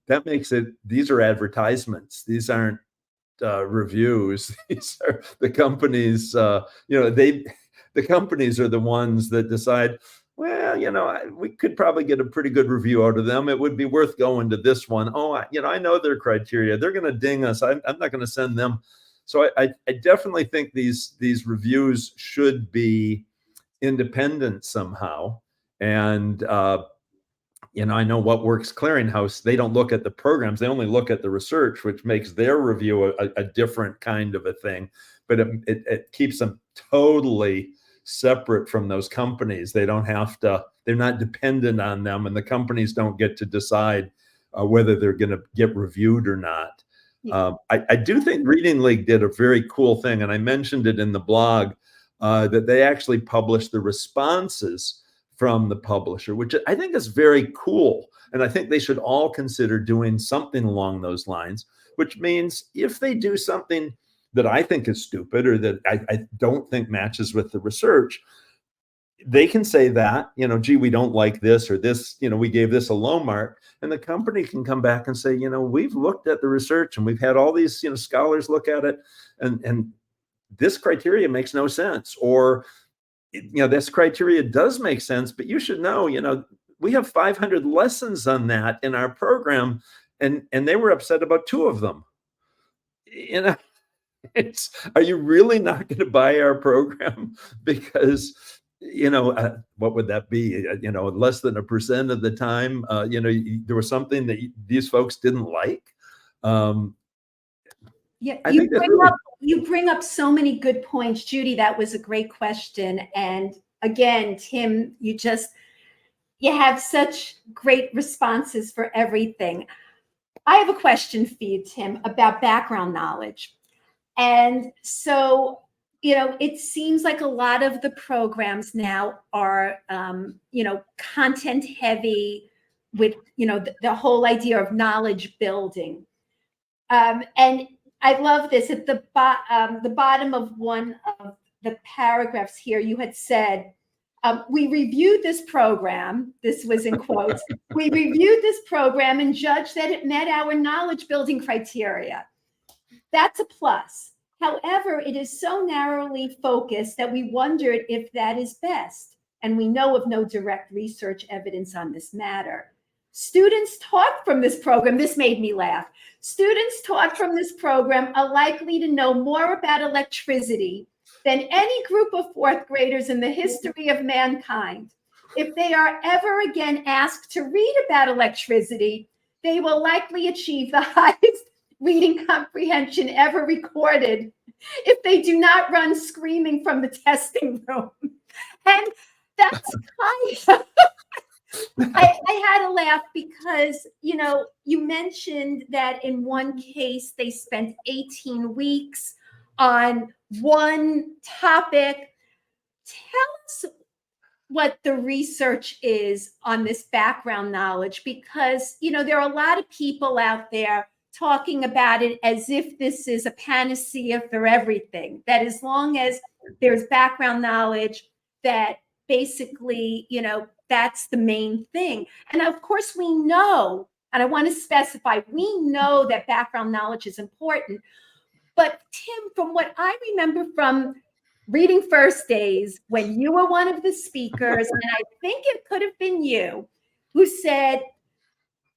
That makes it, these are advertisements. These aren't reviews. These are the companies, you know, they the companies are the ones that decide, well, we could probably get a pretty good review out of them. It would be worth going to this one. Oh, I know their criteria. They're going to ding us. I'm not going to send them. So I definitely think these reviews should be independent somehow. And, I know What Works Clearinghouse, they don't look at the programs. They only look at the research, which makes their review a different kind of a thing. But it keeps them totally separate from those companies. They don't have to, they're not dependent on them, and the companies don't get to decide whether they're going to get reviewed or not. Yeah. I do think Reading League did a very cool thing, and I mentioned it in the blog, that they actually published the responses from the publisher, which I think is very cool. And I think they should all consider doing something along those lines, which means if they do something that I think is stupid or that I don't think matches with the research, they can say that, gee, we don't like this, or this, we gave this a low mark. And the company can come back and say, we've looked at the research and we've had all these, scholars look at it, and this criteria makes no sense. Or, this criteria does make sense, but you should know, we have 500 lessons on that in our program, and they were upset about 2 of them. Are you really not going to buy our program because, what would that be? Less than 1% of the time, there was something that these folks didn't like. Yeah, I think that's really... you bring up so many good points, Judy. That was a great question. And again, Tim, you have such great responses for everything. I have a question for you, Tim, about background knowledge. And so, it seems like a lot of the programs now are, content heavy with, the whole idea of knowledge building. And I love this. At the bottom of one of the paragraphs here, you had said, we reviewed this program. This was in quotes. We reviewed this program and judged that it met our knowledge building criteria. That's a plus. However, it is so narrowly focused that we wondered if that is best. And we know of no direct research evidence on this matter. Students taught from this program, this made me laugh. Students taught from this program are likely to know more about electricity than any group of 4th graders in the history of mankind. If they are ever again asked to read about electricity, they will likely achieve the highest reading comprehension ever recorded if they do not run screaming from the testing room. And that's kind of... I had to laugh because, you mentioned that in one case, they spent 18 weeks on one topic. Tell us what the research is on this background knowledge, because, there are a lot of people out there talking about it as if this is a panacea for everything, that as long as there's background knowledge, that basically, that's the main thing. And of course, we know, and I want to specify, we know that background knowledge is important. But Tim, from what I remember from Reading First days, when you were one of the speakers, and I think it could have been you, who said,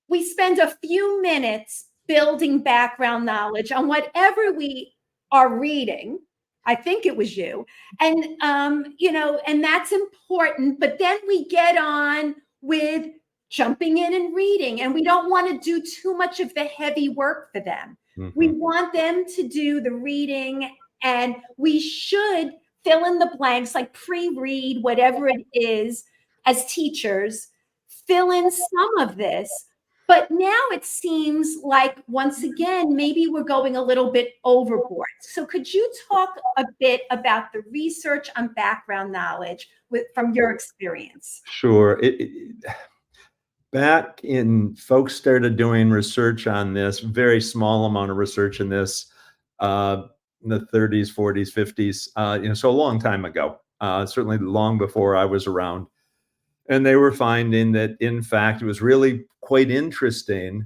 we spend a few minutes building background knowledge on whatever we are reading. I think it was you. And, and that's important. But then we get on with jumping in and reading, and we don't want to do too much of the heavy work for them. Mm-hmm. We want them to do the reading, and we should fill in the blanks, like pre-read, whatever it is, as teachers, fill in some of this. But now it seems like, once again, maybe we're going a little bit overboard. So could you talk a bit about the research on background knowledge from your experience? Sure. Back in, folks started doing research on this, very small amount of research in this, in the 30s, 40s, 50s, so a long time ago, certainly long before I was around. And they were finding that, in fact, it was really quite interesting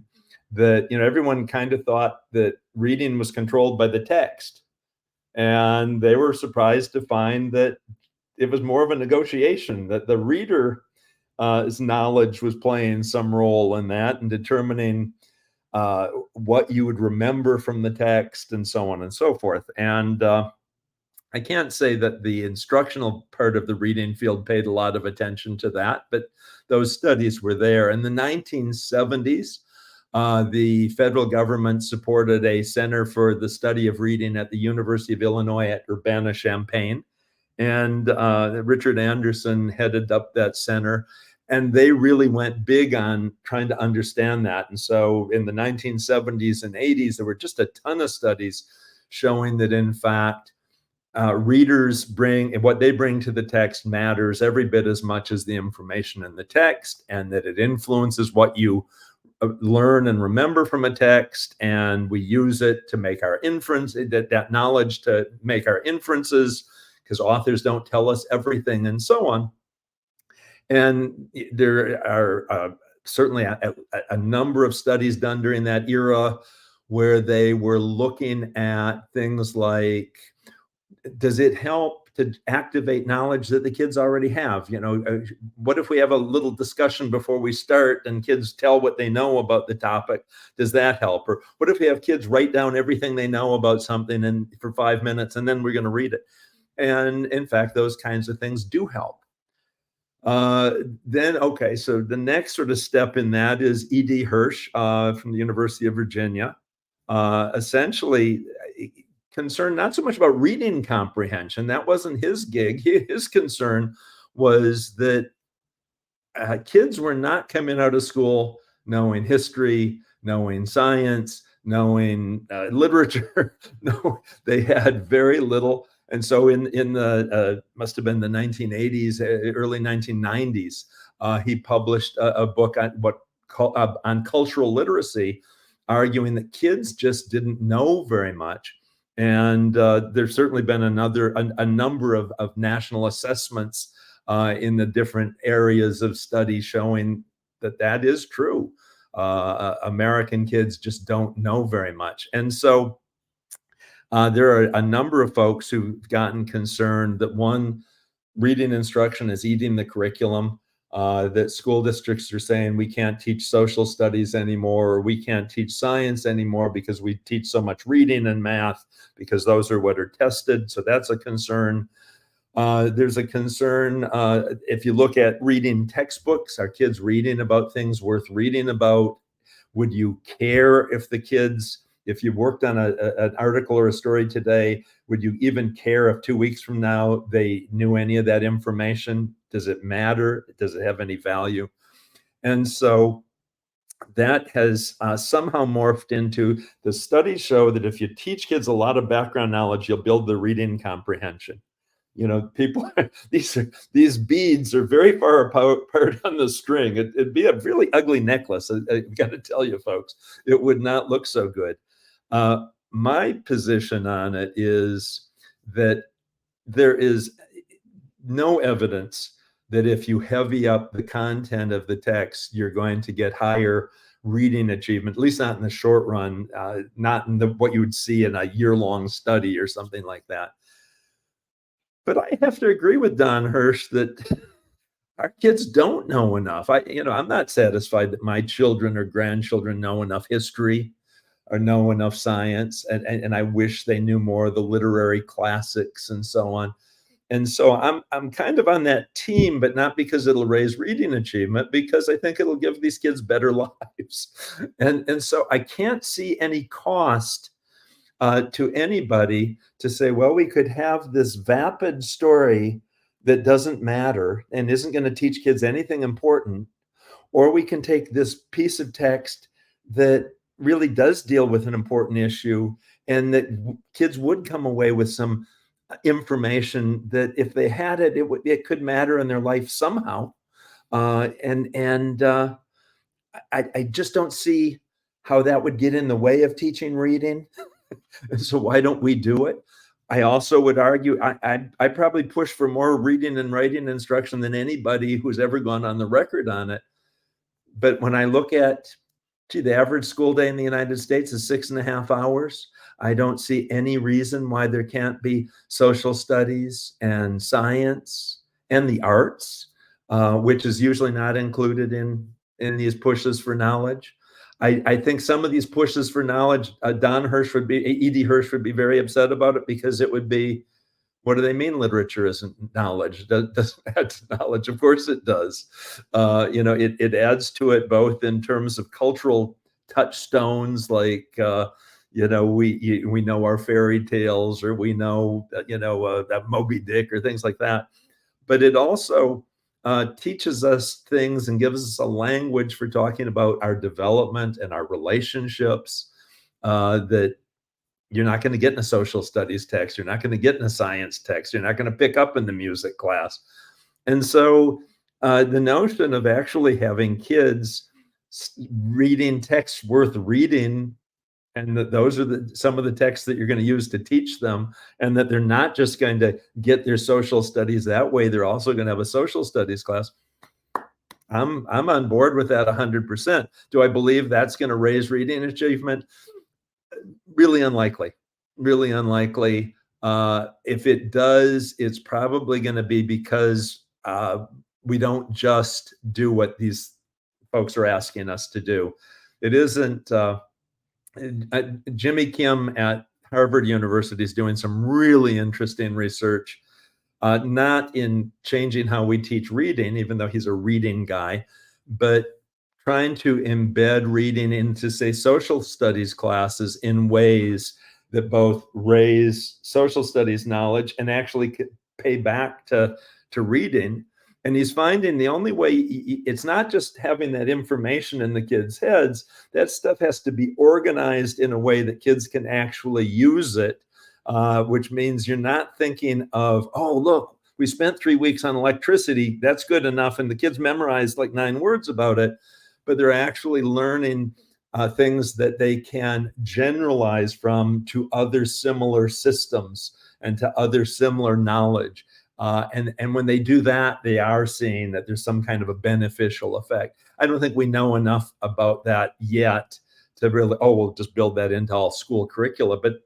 that, everyone kind of thought that reading was controlled by the text. And they were surprised to find that it was more of a negotiation, that the reader his knowledge was playing some role in that and determining what you would remember from the text and so on and so forth. And I can't say that the instructional part of the reading field paid a lot of attention to that, but those studies were there. In the 1970s, the federal government supported a Center for the Study of Reading at the University of Illinois at Urbana-Champaign. And Richard Anderson headed up that center. And they really went big on trying to understand that. And so in the 1970s and 80s, there were just a ton of studies showing that, in fact, readers what they bring to the text matters every bit as much as the information in the text, and that it influences what you learn and remember from a text, and we use it to make our that knowledge to make our inferences, because authors don't tell us everything, and so on. And there are certainly a number of studies done during that era where they were looking at things like, does it help to activate knowledge that the kids already have? What if we have a little discussion before we start and kids tell what they know about the topic? Does that help? Or what if we have kids write down everything they know about something for 5 minutes, and then we're going to read it? And in fact, those kinds of things do help. Okay, so the next sort of step in that is E.D. Hirsch from the University of Virginia, essentially concerned not so much about reading comprehension. That wasn't his gig. His concern was that kids were not coming out of school knowing history, knowing science, knowing literature. No, they had very little. And so in the must have been the 1980s, early 1990s, he published a book on cultural literacy, arguing that kids just didn't know very much. And there's certainly been a number of national assessments in the different areas of study showing that is true. American kids just don't know very much. And so there are a number of folks who've gotten concerned that, one, reading instruction is eating the curriculum, that school districts are saying we can't teach social studies anymore, or we can't teach science anymore because we teach so much reading and math because those are what are tested. So that's a concern. There's a concern if you look at reading textbooks, are kids reading about things worth reading about? Would you care if you worked on an article or a story today, would you even care if 2 weeks from now they knew any of that information? Does it matter? Does it have any value? And so that has somehow morphed into, the studies show that if you teach kids a lot of background knowledge, you'll build the reading comprehension. People, these beads are very far apart on the string. It'd be a really ugly necklace. I've got to tell you, folks, it would not look so good. My position on it is that there is no evidence that if you heavy up the content of the text, you're going to get higher reading achievement, at least not in the short run, not in what you would see in a year-long study or something like that. But I have to agree with Don Hirsch that our kids don't know enough. I'm not satisfied that my children or grandchildren know enough history or know enough science, and I wish they knew more of the literary classics and so on. And so I'm kind of on that team, but not because it'll raise reading achievement, because I think it'll give these kids better lives. And so I can't see any cost to anybody to say, well, we could have this vapid story that doesn't matter and isn't going to teach kids anything important, or we can take this piece of text that really does deal with an important issue, and that kids would come away with some information that, if they had it, it could matter in their life somehow. I just don't see how that would get in the way of teaching reading. So why don't we do it? I also would argue I probably push for more reading and writing instruction than anybody who's ever gone on the record on it. But when I look at Gee, the average school day in the United States is 6.5 hours. I don't see any reason why there can't be social studies and science and the arts, which is usually not included in these pushes for knowledge. I think some of these pushes for knowledge, E.D. Hirsch would be very upset about it, because it would be, what do they mean literature isn't knowledge? Doesn't add to knowledge? Of course it does. It adds to it both in terms of cultural touchstones, like, we know our fairy tales, or we know, that Moby Dick, or things like that. But it also teaches us things and gives us a language for talking about our development and our relationships, that you're not going to get in a social studies text. You're not going to get in a science text. You're not going to pick up in the music class. And so the notion of actually having kids reading texts worth reading, and that those are some of the texts that you're going to use to teach them, and that they're not just going to get their social studies that way, they're also going to have a social studies class. I'm on board with that 100%. Do I believe that's going to raise reading achievement? Really unlikely. Really unlikely. If it does, it's probably going to be because we don't just do what these folks are asking us to do. It isn't. Jimmy Kim at Harvard University is doing some really interesting research, not in changing how we teach reading, even though he's a reading guy, but trying to embed reading into, say, social studies classes in ways that both raise social studies knowledge and actually pay back to reading. And he's finding the only way, it's not just having that information in the kids' heads, that stuff has to be organized in a way that kids can actually use it, which means you're not thinking of, oh, look, we spent 3 weeks on electricity, that's good enough, and the kids memorized like 9 words about it. But they're actually learning things that they can generalize from to other similar systems and to other similar knowledge. And when they do that, they are seeing that there's some kind of a beneficial effect. I don't think we know enough about that yet to really, we'll just build that into all school curricula. But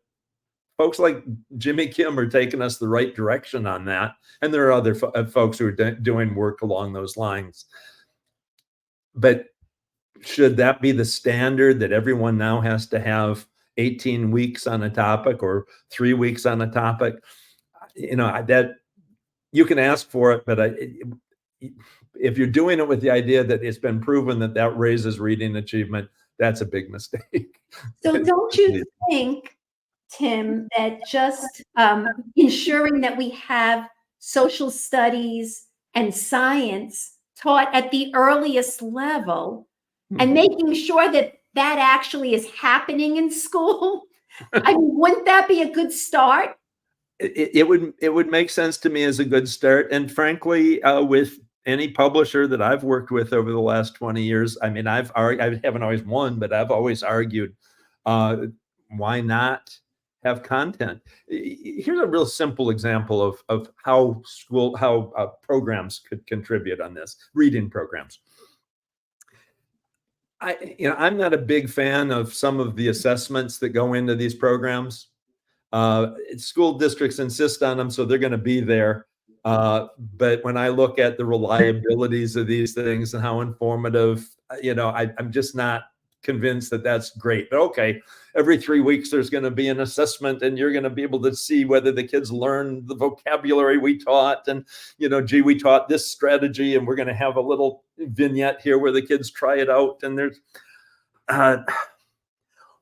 folks like Jimmy Kim are taking us the right direction on that. And there are other folks who are doing work along those lines. But should that be the standard, that everyone now has to have 18 weeks on a topic or 3 weeks on a topic? That you can ask for it, but if you're doing it with the idea that it's been proven that raises reading achievement, that's a big mistake. So don't you think, Tim, that just ensuring that we have social studies and science taught at the earliest level, and making sure that actually is happening in school, I mean, wouldn't that be a good start? It would make sense to me as a good start. And frankly, with any publisher that I've worked with over the last 20 years, I mean, I haven't always won, but I've always argued, why not have content? Here's a real simple example of how programs could contribute on this, reading programs. I'm not a big fan of some of the assessments that go into these programs. School districts insist on them, so they're going to be there. But when I look at the reliabilities of these things and how informative, I'm just not convinced that that's great. But okay, every 3 weeks there's going to be an assessment, and you're going to be able to see whether the kids learn the vocabulary we taught, and we taught this strategy, and we're going to have a little vignette here where the kids try it out. And there's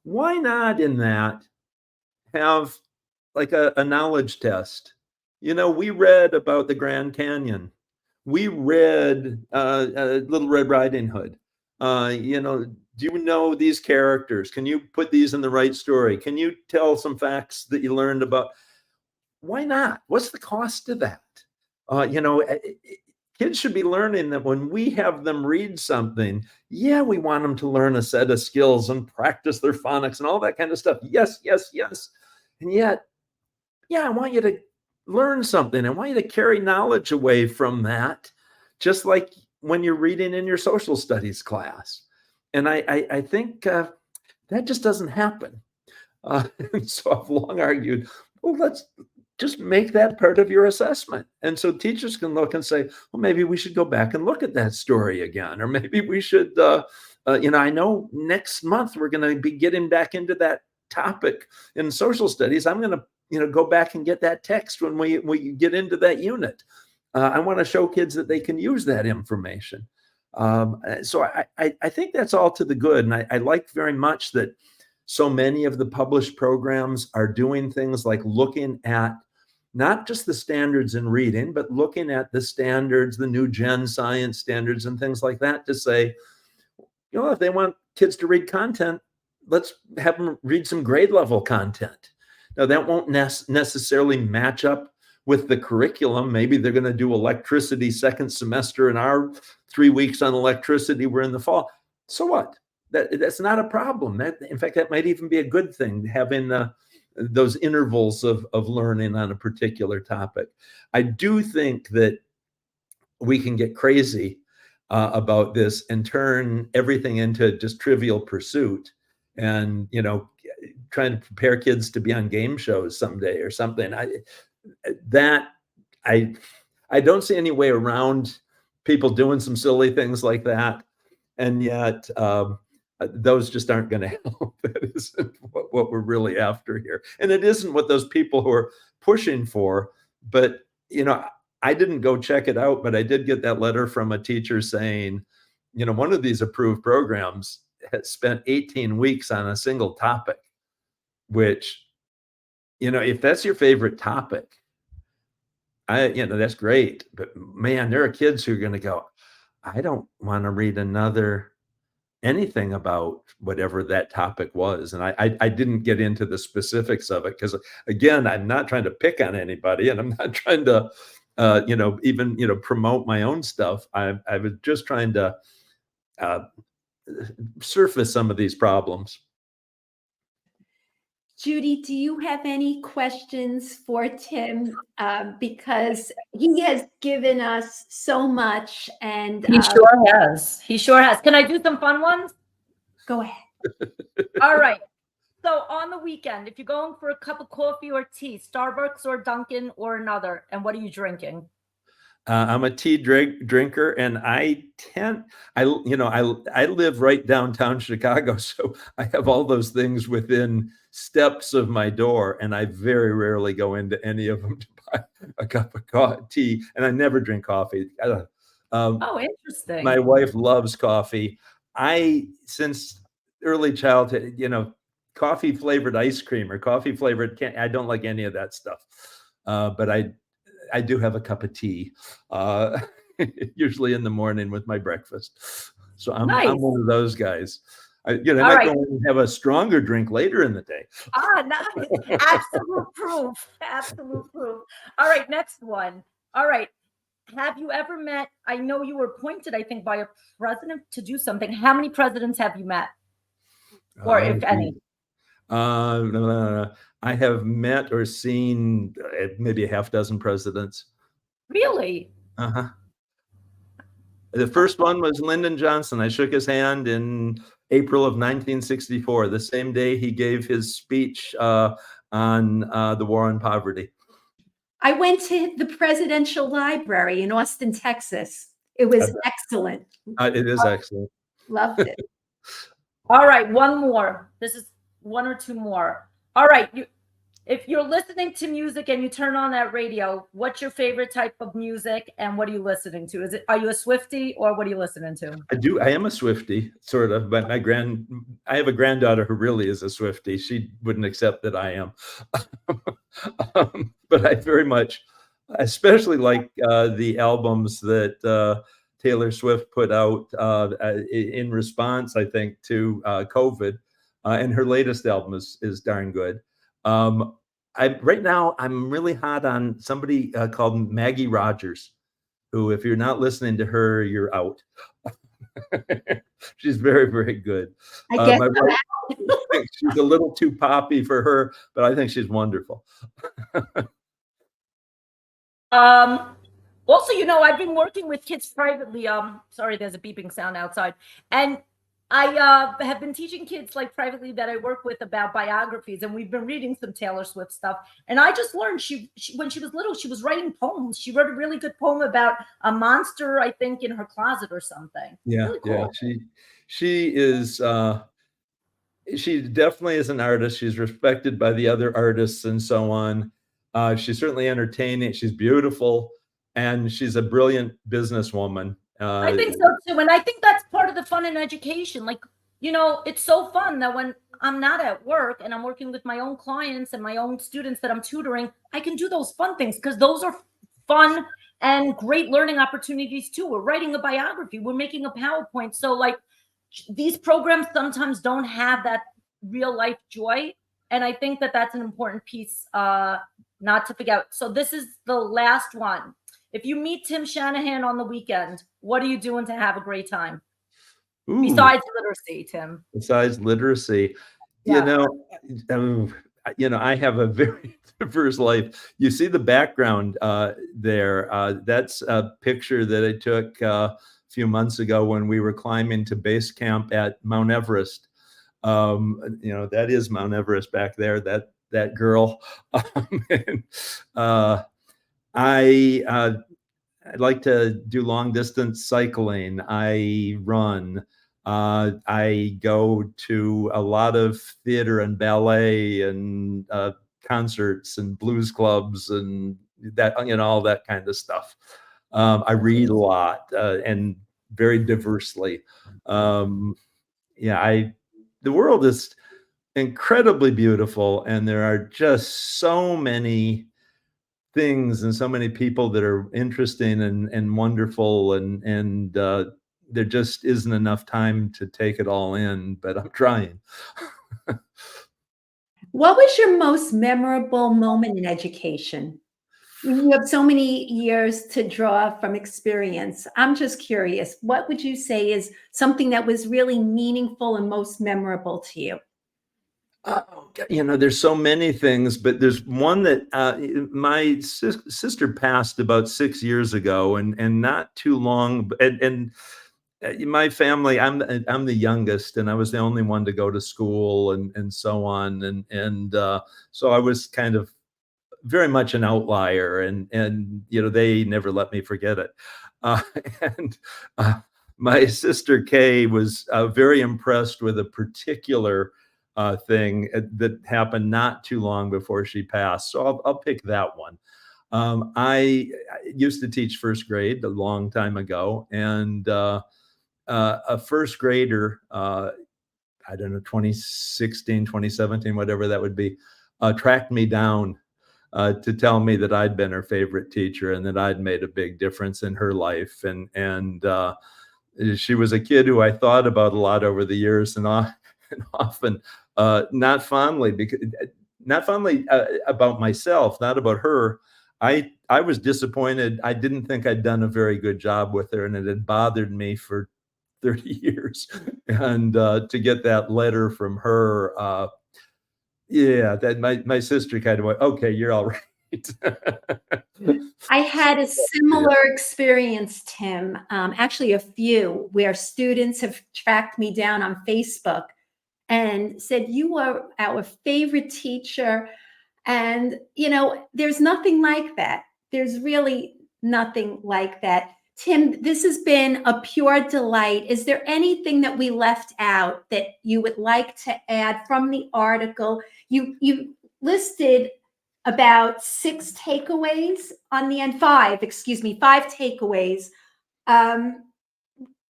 why not in that have like a knowledge test? We read about the Grand Canyon. We read Little Red Riding Hood. Do you know these characters? Can you put these in the right story? Can you tell some facts that you learned about? Why not? What's the cost of that? Kids should be learning that when we have them read something, we want them to learn a set of skills and practice their phonics and all that kind of stuff. Yes, yes, yes. And yet, I want you to learn something. I want you to carry knowledge away from that, just like when you're reading in your social studies class. And I think that just doesn't happen. And so I've long argued, well, let's just make that part of your assessment. And so teachers can look and say, well, maybe we should go back and look at that story again. Or maybe we should, I know next month we're going to be getting back into that topic in social studies. I'm going to, go back and get that text when we get into that unit. I want to show kids that they can use that information. So I think that's all to the good. And I like very much that so many of the published programs are doing things like looking at not just the standards in reading, but looking at the standards, the new gen science standards and things like that to say, if they want kids to read content, let's have them read some grade level content. Now, that won't necessarily match up with the curriculum. Maybe they're going to do electricity second semester and our 3 weeks on electricity were in the fall. So what? That's not a problem. In fact, that might even be a good thing, having those intervals of learning on a particular topic. I do think that we can get crazy about this and turn everything into just Trivial Pursuit and, trying to prepare kids to be on game shows someday or something. I don't see any way around people doing some silly things like that. And yet, those just aren't going to help. That isn't what we're really after here. And it isn't what those people who are pushing for. But, I didn't go check it out, but I did get that letter from a teacher saying, one of these approved programs has spent 18 weeks on a single topic, which, if that's your favorite topic, that's great. But man, there are kids who are going to go, I don't want to read anything about whatever that topic was. And I didn't get into the specifics of it because, again, I'm not trying to pick on anybody and I'm not trying to, even promote my own stuff. I was just trying to surface some of these problems. Judy, do you have any questions for Tim? Because he has given us so much, and He sure has. He sure has. Can I do some fun ones? Go ahead. All right. So on the weekend, if you're going for a cup of coffee or tea, Starbucks or Dunkin' or another, and what are you drinking? I'm a tea drinker, and I live right downtown Chicago, so I have all those things within steps of my door, and I very rarely go into any of them to buy a cup of tea, and I never drink coffee. Oh, interesting. My wife loves coffee. Since early childhood, coffee flavored ice cream or coffee flavored candy, I don't like any of that stuff. But I do have a cup of tea, usually in the morning with my breakfast. So I'm one of those guys. I might go and have a stronger drink later in the day. Nice. Absolute proof. Absolute proof. All right, next one. All right. Have you ever met, I know you were appointed, I think, by a president to do something. How many presidents have you met? Or if any? I have met or seen maybe a half dozen presidents. Really? Uh-huh. The first one was Lyndon Johnson. I shook his hand in April of 1964, the same day he gave his speech on the war on poverty. I went to the Presidential Library in Austin, Texas. It was excellent. It is excellent. Loved it. All right, one more. This is one or two more. All right, if you're listening to music and you turn on that radio, what's your favorite type of music and what are you listening to? Are you a Swiftie or what are you listening to? I am a Swiftie, sort of, but I have a granddaughter who really is a Swiftie. She wouldn't accept that I am. But I very much, especially like the albums that Taylor Swift put out in response, I think, to COVID. And her latest album is darn good. Right now, I'm really hot on somebody called Maggie Rogers, who, if you're not listening to her, you're out. She's very, very good. I guess my wife thinks she's a little too poppy for her, but I think she's wonderful. Also, I've been working with kids privately. Sorry, there's a beeping sound outside. And I have been teaching kids like privately that I work with about biographies, and we've been reading some Taylor Swift stuff. And I just learned she when she was little, she was writing poems. She wrote a really good poem about a monster, I think, in her closet or something. Yeah, Really yeah. cool. She is she definitely is an artist. She's respected by the other artists and so on. She's certainly entertaining. She's beautiful, and she's a brilliant businesswoman. I think so too. And I think that's part of the fun in education. Like, it's so fun that when I'm not at work and I'm working with my own clients and my own students that I'm tutoring, I can do those fun things because those are fun and great learning opportunities too. We're writing a biography, we're making a PowerPoint. So, like, these programs sometimes don't have that real life joy. And I think that that's an important piece not to forget. So, this is the last one. If you meet Tim Shanahan on the weekend, what are you doing to have a great time? Ooh, Besides literacy, Tim. besides literacy, you Yeah. know, I have a very diverse life. You see the background there. That's a picture that I took a few months ago when we were climbing to base camp at Mount Everest. That is Mount Everest back there. That girl. And, I like to do long distance cycling. I run. I go to a lot of theater and ballet and concerts and blues clubs and that, all that kind of stuff. I read a lot and very diversely. Yeah, the world is incredibly beautiful, and there are just so many things and so many people that are interesting and wonderful, and there just isn't enough time to take it all in, but I'm trying. What was your most memorable moment in education? You have so many years to draw from experience. I'm just curious, what would you say is something that was really meaningful and most memorable to you? There's so many things, but there's one that my sister passed about 6 years ago, and not too long. And my family, I'm the youngest, and I was the only one to go to school, and so on, and so I was kind of very much an outlier, and they never let me forget it. Uh, and my sister Kay was very impressed with a particular thing that happened not too long before she passed. So I'll pick that one. I used to teach first grade a long time ago, and a first grader, I don't know, 2016, 2017, whatever that would be, tracked me down to tell me that I'd been her favorite teacher and that I'd made a big difference in her life. And she was a kid who I thought about a lot over the years, and often not fondly, because not fondly about myself, not about her. I was disappointed. I didn't think I'd done a very good job with her, and it had bothered me for 30 years. And to get that letter from her, yeah, that my sister kind of went, okay, you're all right. I had a Yeah. similar experience, Tim, actually a few, where students have tracked me down on Facebook and said, "You are our favorite teacher." And, there's nothing like that. There's really nothing like that. Tim, this has been a pure delight. Is there anything that we left out that you would like to add from the article? You listed about 6 takeaways on the end, 5, excuse me, 5 takeaways. Um,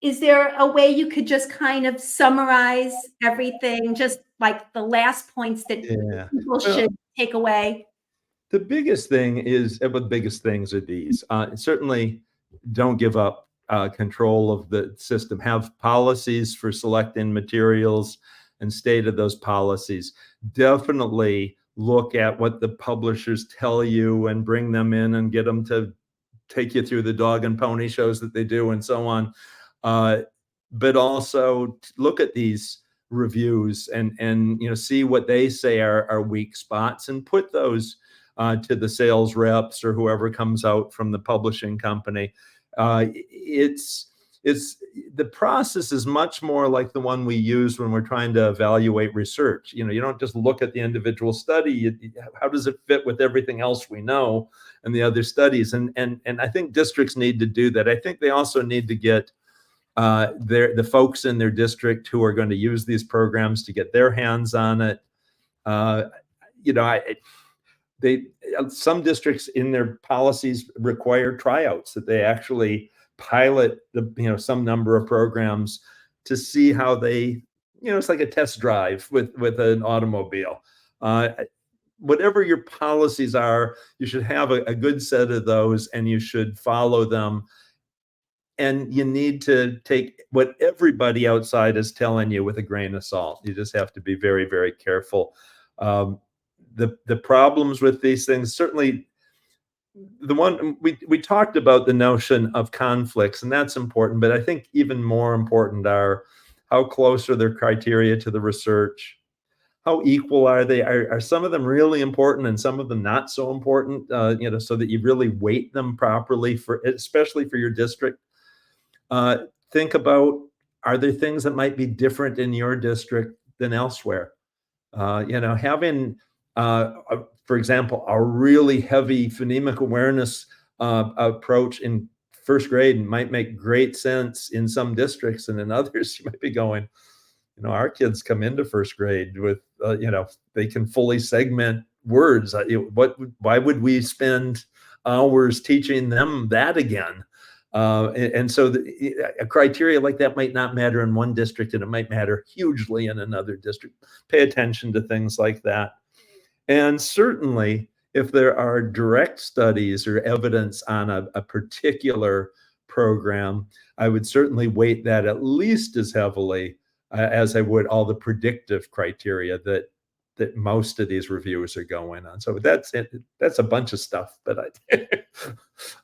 is there a way you could just kind of summarize everything, just like the last points that Yeah. people Well, should take away? the biggest thing is, well, the biggest things are these. Certainly don't give up control of the system. Have policies for selecting materials and stay to those policies. Definitely look at what the publishers tell you and bring them in and get them to take you through the dog and pony shows that they do and so on. But also look at these reviews and see what they say are weak spots, and put those to the sales reps or whoever comes out from the publishing company. It's the process is much more like the one we use when we're trying to evaluate research. You don't just look at the individual study. How does it fit with everything else we know and the other studies? And I think districts need to do that. I think they also need to get the folks in their district who are going to use these programs to get their hands on it. Some districts in their policies require tryouts, that they actually pilot some number of programs to see how they, it's like a test drive with an automobile. Whatever your policies are, you should have a good set of those, and you should follow them. And you need to take what everybody outside is telling you with a grain of salt. You just have to be very, very careful. The problems with these things, certainly the one we talked about, the notion of conflicts, and that's important, but I think even more important are how close are their criteria to the research? How equal are they? Are some of them really important and some of them not so important? So that you really weight them properly, especially for your district. Think about, are there things that might be different in your district than elsewhere? Having, for example, a really heavy phonemic awareness approach in first grade might make great sense in some districts, and in others you might be going, our kids come into first grade with, they can fully segment words. Why would we spend hours teaching them that again? And so a criteria like that might not matter in one district, and it might matter hugely in another district. Pay attention to things like that. And certainly, if there are direct studies or evidence on a particular program, I would certainly weight that at least as heavily as I would all the predictive criteria that most of these reviews are going on. So that's it. That's a bunch of stuff, but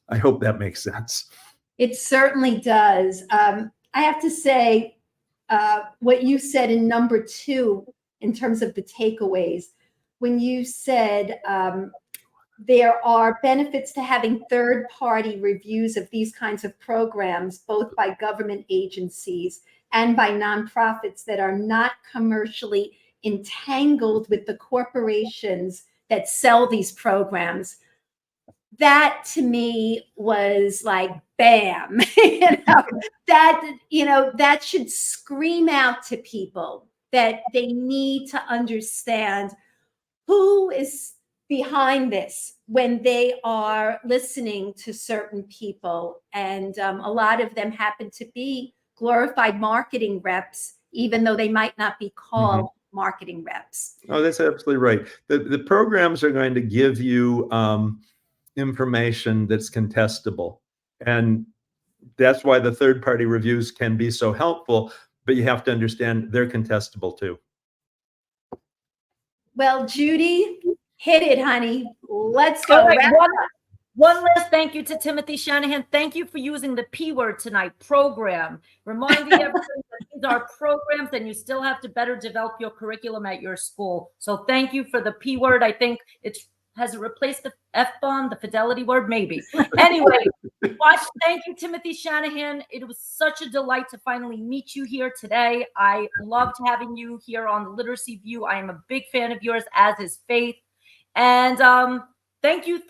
I hope that makes sense. It certainly does. I have to say, what you said in number 2, in terms of the takeaways, when you said there are benefits to having third-party reviews of these kinds of programs, both by government agencies and by nonprofits that are not commercially entangled with the corporations that sell these programs. That to me was like, bam, that should scream out to people that they need to understand who is behind this when they are listening to certain people. And a lot of them happen to be glorified marketing reps, even though they might not be called marketing reps. Oh, that's absolutely right. The programs are going to give you information that's contestable. And that's why the third-party reviews can be so helpful, but you have to understand they're contestable too. Well, Judy, hit it, honey. Let's go. All right, one last thank you to Timothy Shanahan. Thank you for using the P word tonight, program. Reminding everyone that these are programs and you still have to better develop your curriculum at your school. So thank you for the P word. I think has it replaced the F-bomb, the fidelity word? Maybe. Anyway, thank you, Timothy Shanahan. It was such a delight to finally meet you here today. I loved having you here on the Literacy View. I am a big fan of yours, as is Faith. And thank you.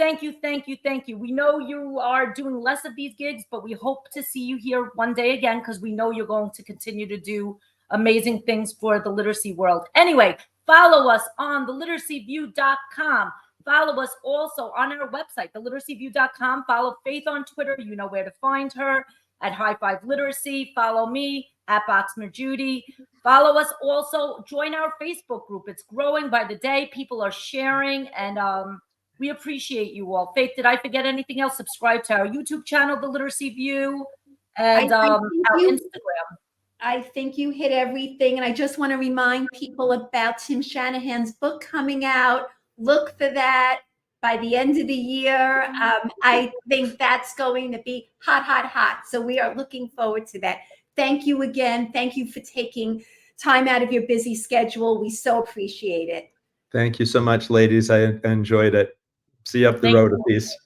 We know you are doing less of these gigs, but we hope to see you here one day again, because we know you're going to continue to do amazing things for the literacy world. Anyway, follow us on theliteracyview.com. Follow us also on our website, theliteracyview.com. Follow Faith on Twitter. You know where to find her, at High Five Literacy. Follow me at Boxmer Judy. Follow us also. Join our Facebook group. It's growing by the day. People are sharing, and we appreciate you all. Faith, did I forget anything else? Subscribe to our YouTube channel, The Literacy View, and our Instagram. I think you hit everything. And I just want to remind people about Tim Shanahan's book coming out. Look for that by the end of the year. I think that's going to be hot. So we are looking forward to that. Thank you again. Thank you for taking time out of your busy schedule. We so appreciate it. Thank you so much, ladies. I enjoyed it. See you up the road a piece.